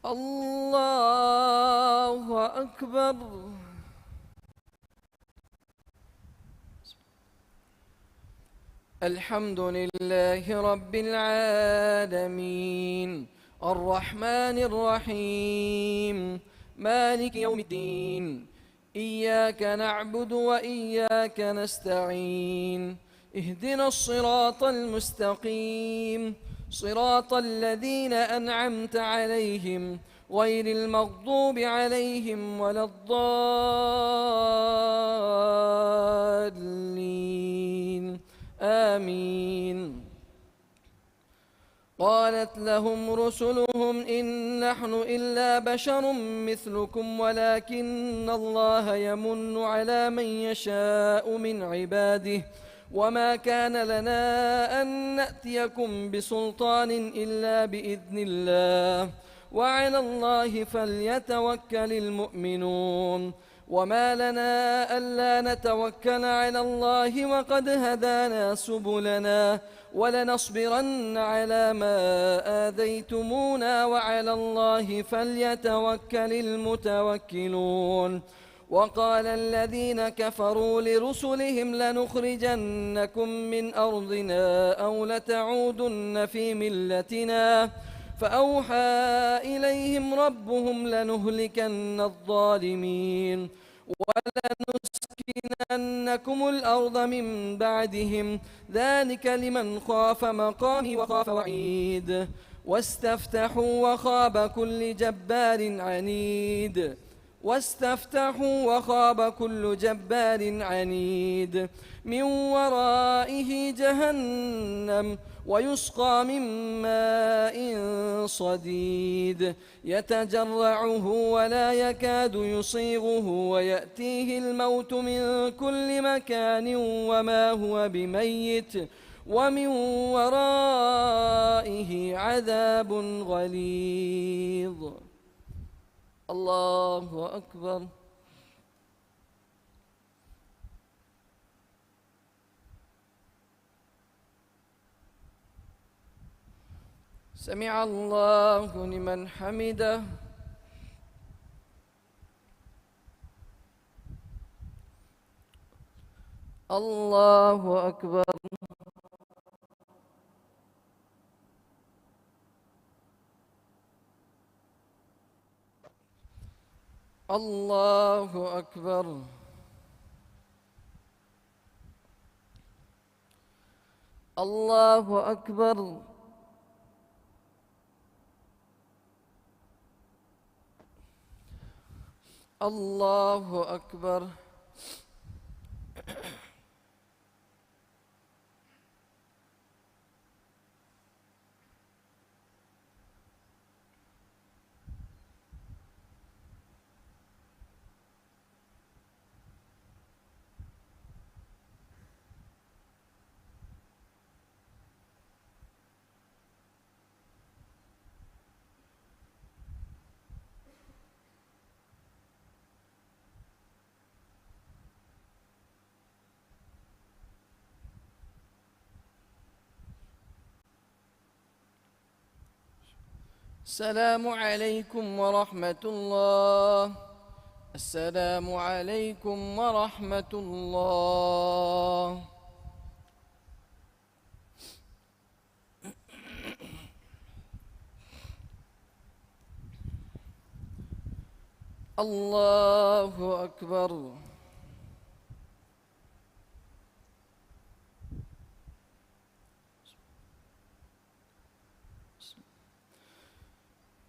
الله أكبر. الحمد لله رب العالمين الرحمن الرحيم مالك يوم الدين إياك نعبد وإياك نستعين اهدنا الصراط المستقيم صراط الذين أنعمت عليهم غير المغضوب عليهم ولا الضالين آمين. قالت لهم رسلهم إن نحن إلا بشر مثلكم ولكن الله يمن على من يشاء من عباده وما كان لنا أن نأتيكم بسلطان إلا بإذن الله وعلى الله فليتوكل المؤمنون. وما لنا ألا نتوكل على الله وقد هدانا سبلنا ولنصبرن على ما آذيتمونا وعلى الله فليتوكل المتوكلون. وقال الذين كفروا لرسلهم لنخرجنكم من أرضنا أو لتعودن في ملتنا فأوحى إليهم ربهم لنهلكن الظالمين ولنسكننكم الأرض من بعدهم ذلك لمن خاف مقامي وخاف وعيد. واستفتحوا وخاب كل جبار عنيد من ورائه جهنم ويسقى من ماء صديد يتجرعه ولا يكاد يصيغه ويأتيه الموت من كل مكان وما هو بميت ومن ورائه عذاب غليظ. الله أكبر. سمع الله لمن حمده. الله أكبر. الله أكبر. الله أكبر. الله أكبر. السلام عليكم ورحمة الله. السلام عليكم ورحمة الله. الله أكبر.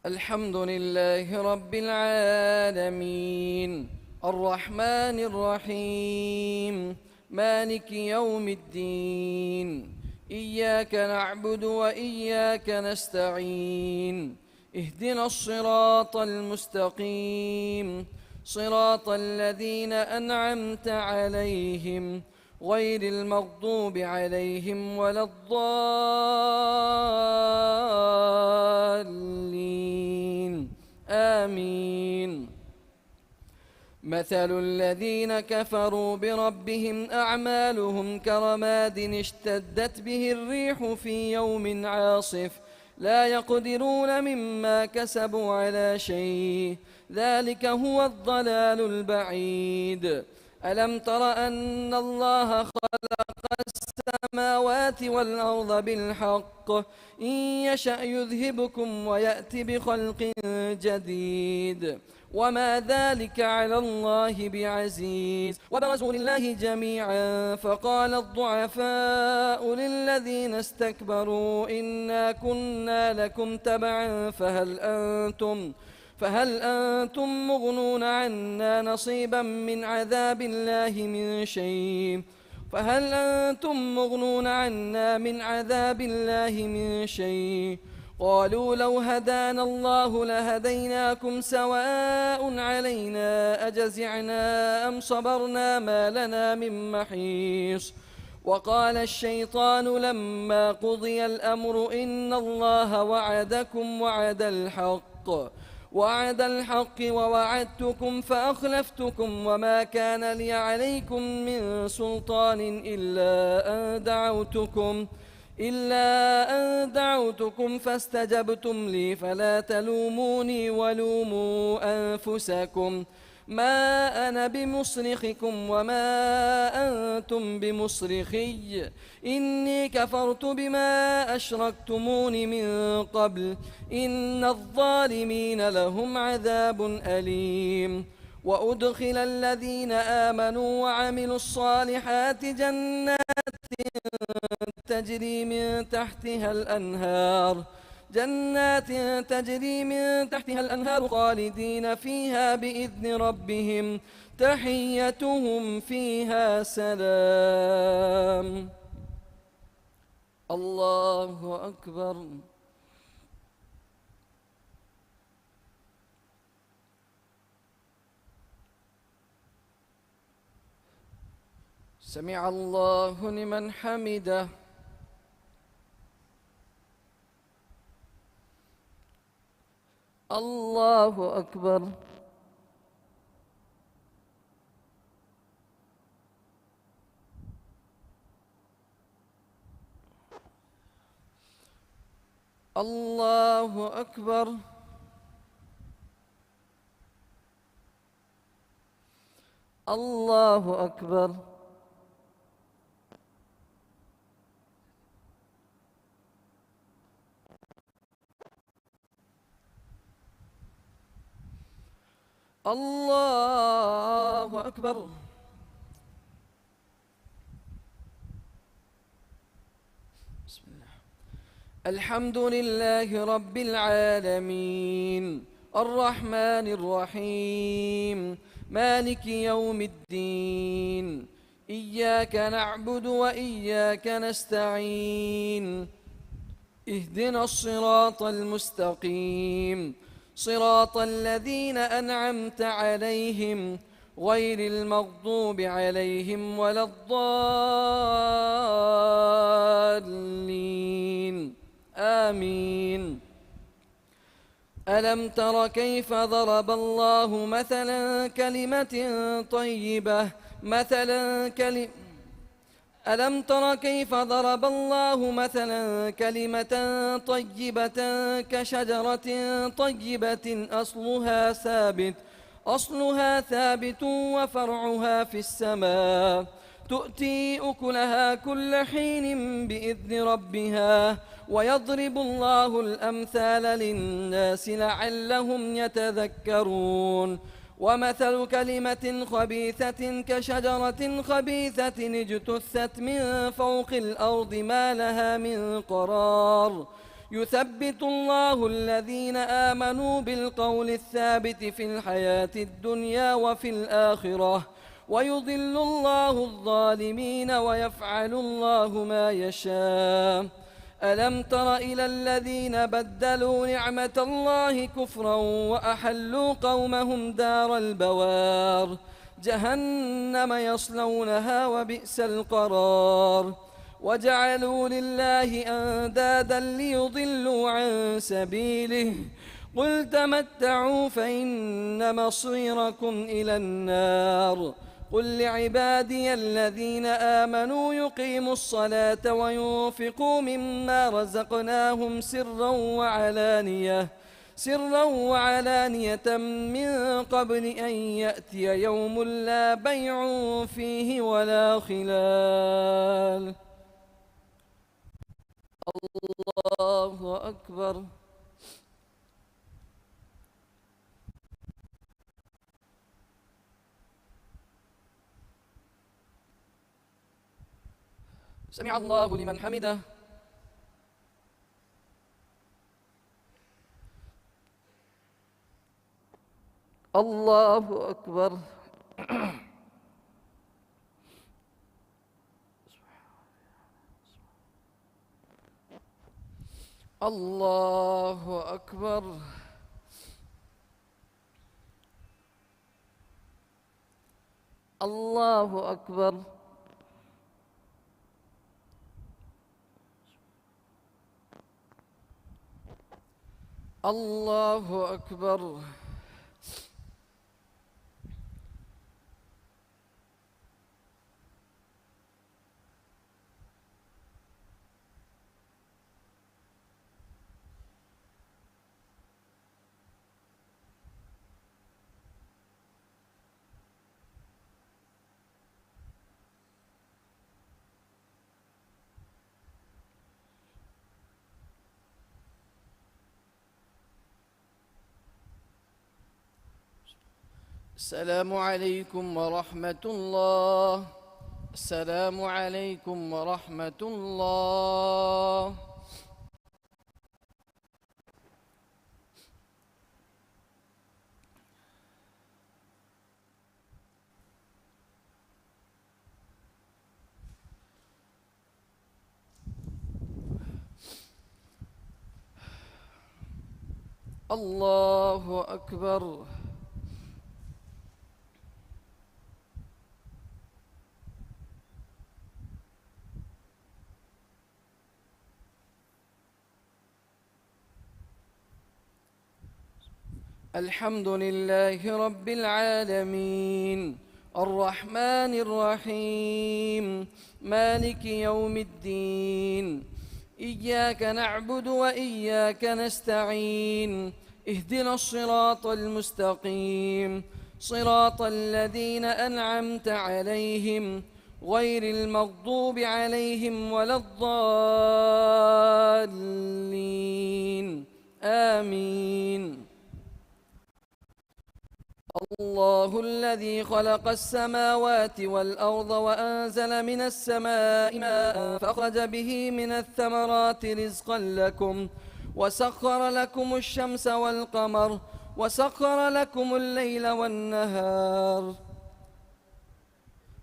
الحمد لله رب العالمين الرحمن الرحيم مالك يوم الدين إياك نعبد وإياك نستعين اهدنا الصراط المستقيم صراط الذين أنعمت عليهم غير المغضوب عليهم ولا الضالين آمين. مثل الذين كفروا بربهم أعمالهم كرماد اشتدت به الريح في يوم عاصف لا يقدرون مما كسبوا على شيء ذلك هو الضلال البعيد. ألم تر أن الله خلق السماوات والأرض بالحق إن يشأ يذهبكم ويأت بخلق جديد وما ذلك على الله بعزيز. وبرزوا لله جميعا فقال الضعفاء للذين استكبروا إنا كنا لكم تبعا فهل أنتم مغنون عنا نصيبا من عذاب الله من شيء قالوا لو هدانا الله لهديناكم سواء علينا أجزعنا أم صبرنا ما لنا من محيص. وقال الشيطان لما قضي الأمر إن الله وعدكم وعد الحق ووعدتكم فأخلفتكم وما كان لي عليكم من سلطان إلا أن دعوتكم فاستجبتم لي فلا تلوموني ولوموا أنفسكم ما أنا بمصرخكم وما أنتم بمصرخي إني كفرت بما أشركتمون من قبل إن الظالمين لهم عذاب أليم. وأدخل الذين آمنوا وعملوا الصالحات جنات تجري من تحتها الأنهار خالدين فيها بإذن ربهم تحيتهم فيها سلام. الله أكبر. سمع الله لمن حمده. الله أكبر. الله أكبر. الله أكبر. الله أكبر. الحمد لله رب العالمين الرحمن الرحيم مالك يوم الدين إياك نعبد وإياك نستعين اهدنا الصراط المستقيم صراط الذين أنعمت عليهم غير المغضوب عليهم ولا الضالين آمين. ألم تر كيف ضرب الله مثلا كلمة طيبة ألم تر كيف ضرب الله مثلا كلمة طيبة كشجرة طيبة أصلها ثابت وفرعها في السماء تؤتي أكلها كل حين بإذن ربها ويضرب الله الأمثال للناس لعلهم يتذكرون. ومثل كلمة خبيثة كشجرة خبيثة اجتثت من فوق الأرض ما لها من قرار يثبت الله الذين آمنوا بالقول الثابت في الحياة الدنيا وفي الآخرة ويضل الله الظالمين ويفعل الله ما يشاء. ألم تر إلى الذين بدلوا نعمة الله كفرا وأحلوا قومهم دار البوار جهنم يصلونها وبئس القرار وجعلوا لله أندادا ليضلوا عن سبيله قل تمتعوا فإن مصيركم إلى النار. قل لعبادي الذين آمنوا يقيموا الصلاة وينفقوا مما رزقناهم سرا وعلانية من قبل أن يأتي يوم لا بيع فيه ولا خلال. الله أكبر. سمع الله لمن حمده. الله أكبر. الله أكبر. الله أكبر. الله أكبر. السلام عليكم ورحمة الله. السلام عليكم ورحمة الله. الله أكبر. الحمد لله رب العالمين الرحمن الرحيم مالك يوم الدين إياك نعبد وإياك نستعين اهدنا الصراط المستقيم صراط الذين أنعمت عليهم غير المغضوب عليهم ولا الضالين آمين. الله الذي خلق السماوات والأرض وأنزل من السماء ماء فأخرج به من الثمرات رزقا لكم وسخر لكم الشمس والقمر وسخر لكم الليل والنهار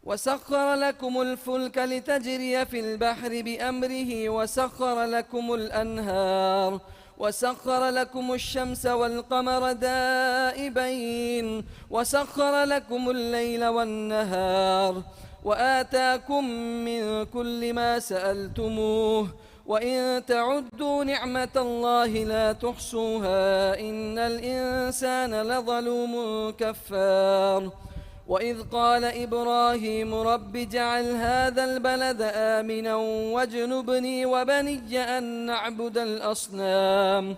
وسخر لكم الفلك لتجري في البحر بأمره وسخر لكم الأنهار وسخر لكم الشمس والقمر دائبين وسخر لكم الليل والنهار وآتاكم من كل ما سألتموه وإن تعدوا نعمة الله لا تحصوها إن الإنسان لظلوم كفار وإذ قال إبراهيم رب اجعل هذا البلد آمنا واجنبني وبني أن نعبد الأصنام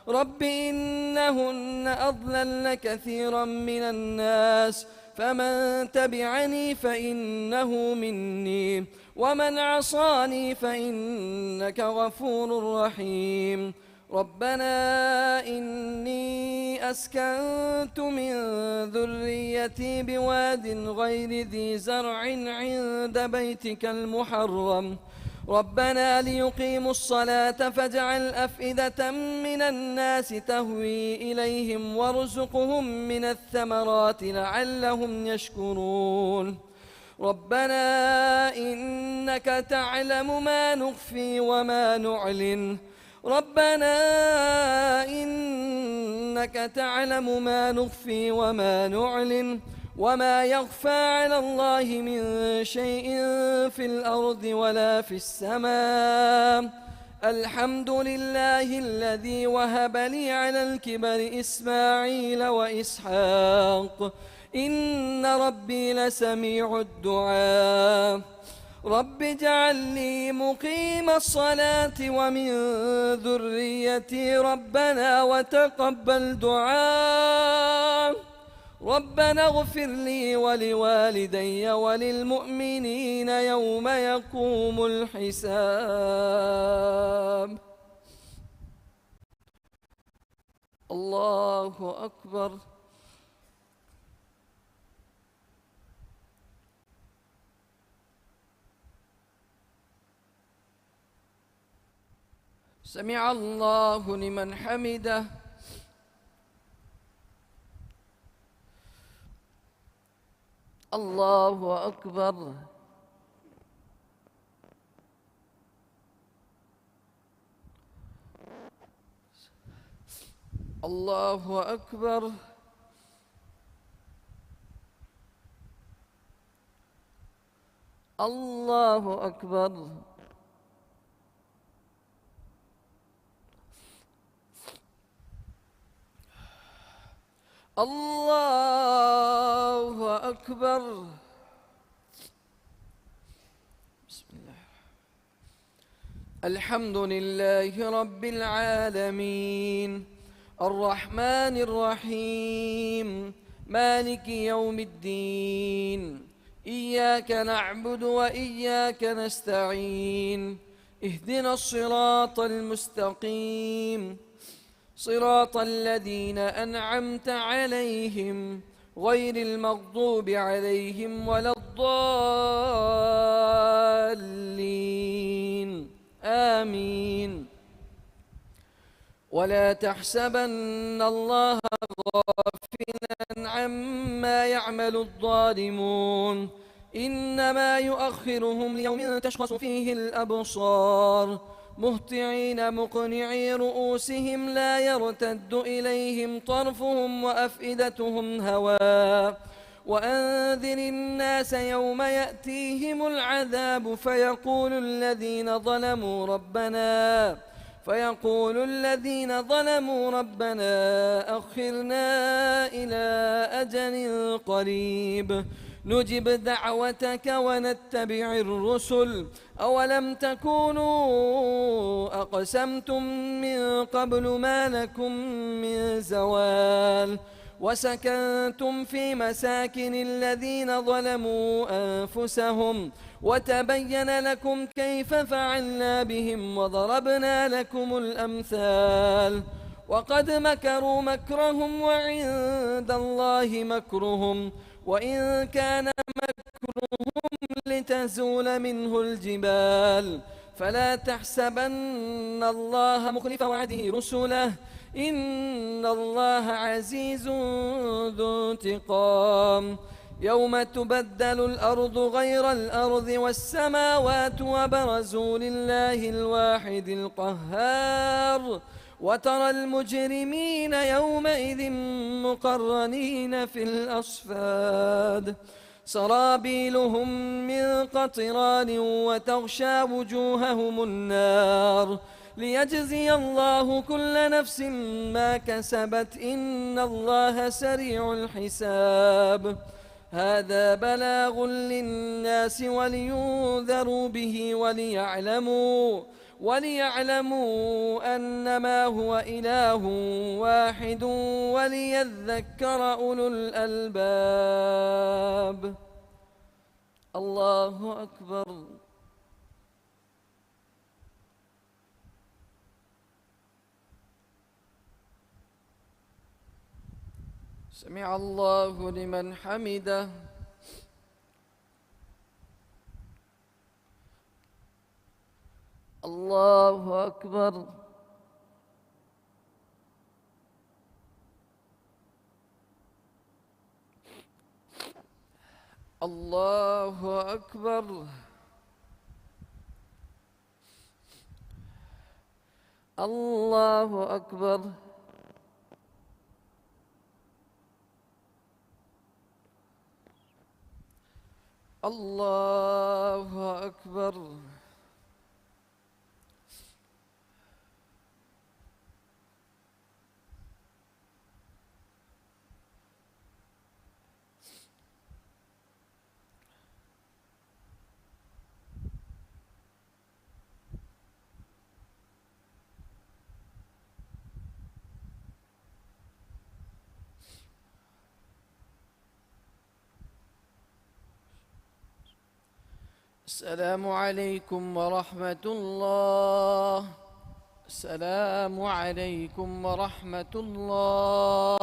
رب إنهن أضللن كثيرا من الناس فمن تبعني فإنه مني ومن عصاني فإنك غفور رحيم ربنا إني أسكنت من ذريتي بواد غير ذي زرع عند بيتك المحرم ربنا ليقيموا الصلاة فاجعل أفئدة من الناس تهوي إليهم وارزقهم من الثمرات لعلهم يشكرون ربنا إنك تعلم ما نخفي وما نعلن ربنا إنك تعلم ما نخفي وما نعلن وما يخفى على الله من شيء في الأرض ولا في السماء الحمد لله الذي وهب لي على الكبر إسماعيل وإسحاق إن ربي لسميع الدعاء رب اجعل لي مقيم الصلاة ومن ذريتي ربنا وتقبل دعاء ربنا اغفر لي ولوالدي وللمؤمنين يوم يقوم الحساب الله أكبر سمع الله لمن حمده الله أكبر الله أكبر الله أكبر الله أكبر بسم الله الحمد لله رب العالمين الرحمن الرحيم مالك يوم الدين إياك نعبد وإياك نستعين اهدنا الصراط المستقيم صراط الذين أنعمت عليهم غير المغضوب عليهم ولا الضالين آمين ولا تحسبن الله غافلا عما يعمل الظالمون إنما يؤخرهم ليوم تشخص فيه الأبصار مهطعين مقنعي رؤوسهم لا يرتد إليهم طرفهم وأفئدتهم هواء وأنذر الناس يوم يأتيهم العذاب فيقول الذين ظلموا ربنا أخرنا إلى أجل قريب نجب دعوتك ونتبع الرسل أولم تكونوا أقسمتم من قبل ما لكم من زوال وسكنتم في مساكن الذين ظلموا أنفسهم وتبين لكم كيف فعلنا بهم وضربنا لكم الأمثال وقد مكروا مكرهم وعند الله مكرهم وإن كان لتزول منه الجبال فلا تحسبن الله مخلف وعده رسله إن الله عزيز ذو انتقام يوم تبدل الأرض غير الأرض والسماوات وبرزوا لله الواحد القهار وترى المجرمين يومئذ مقرنين في الأصفاد سرابيلهم من قطران وتغشى وجوههم النار ليجزي الله كل نفس ما كسبت إن الله سريع الحساب هذا بلاغ للناس ولينذروا به وليعلموا أنما هو إله واحد وليذكر أولو الألباب الله أكبر سمع الله لمن حمده الله أكبر الله أكبر الله أكبر الله أكبر السلام عليكم ورحمة الله السلام عليكم ورحمة الله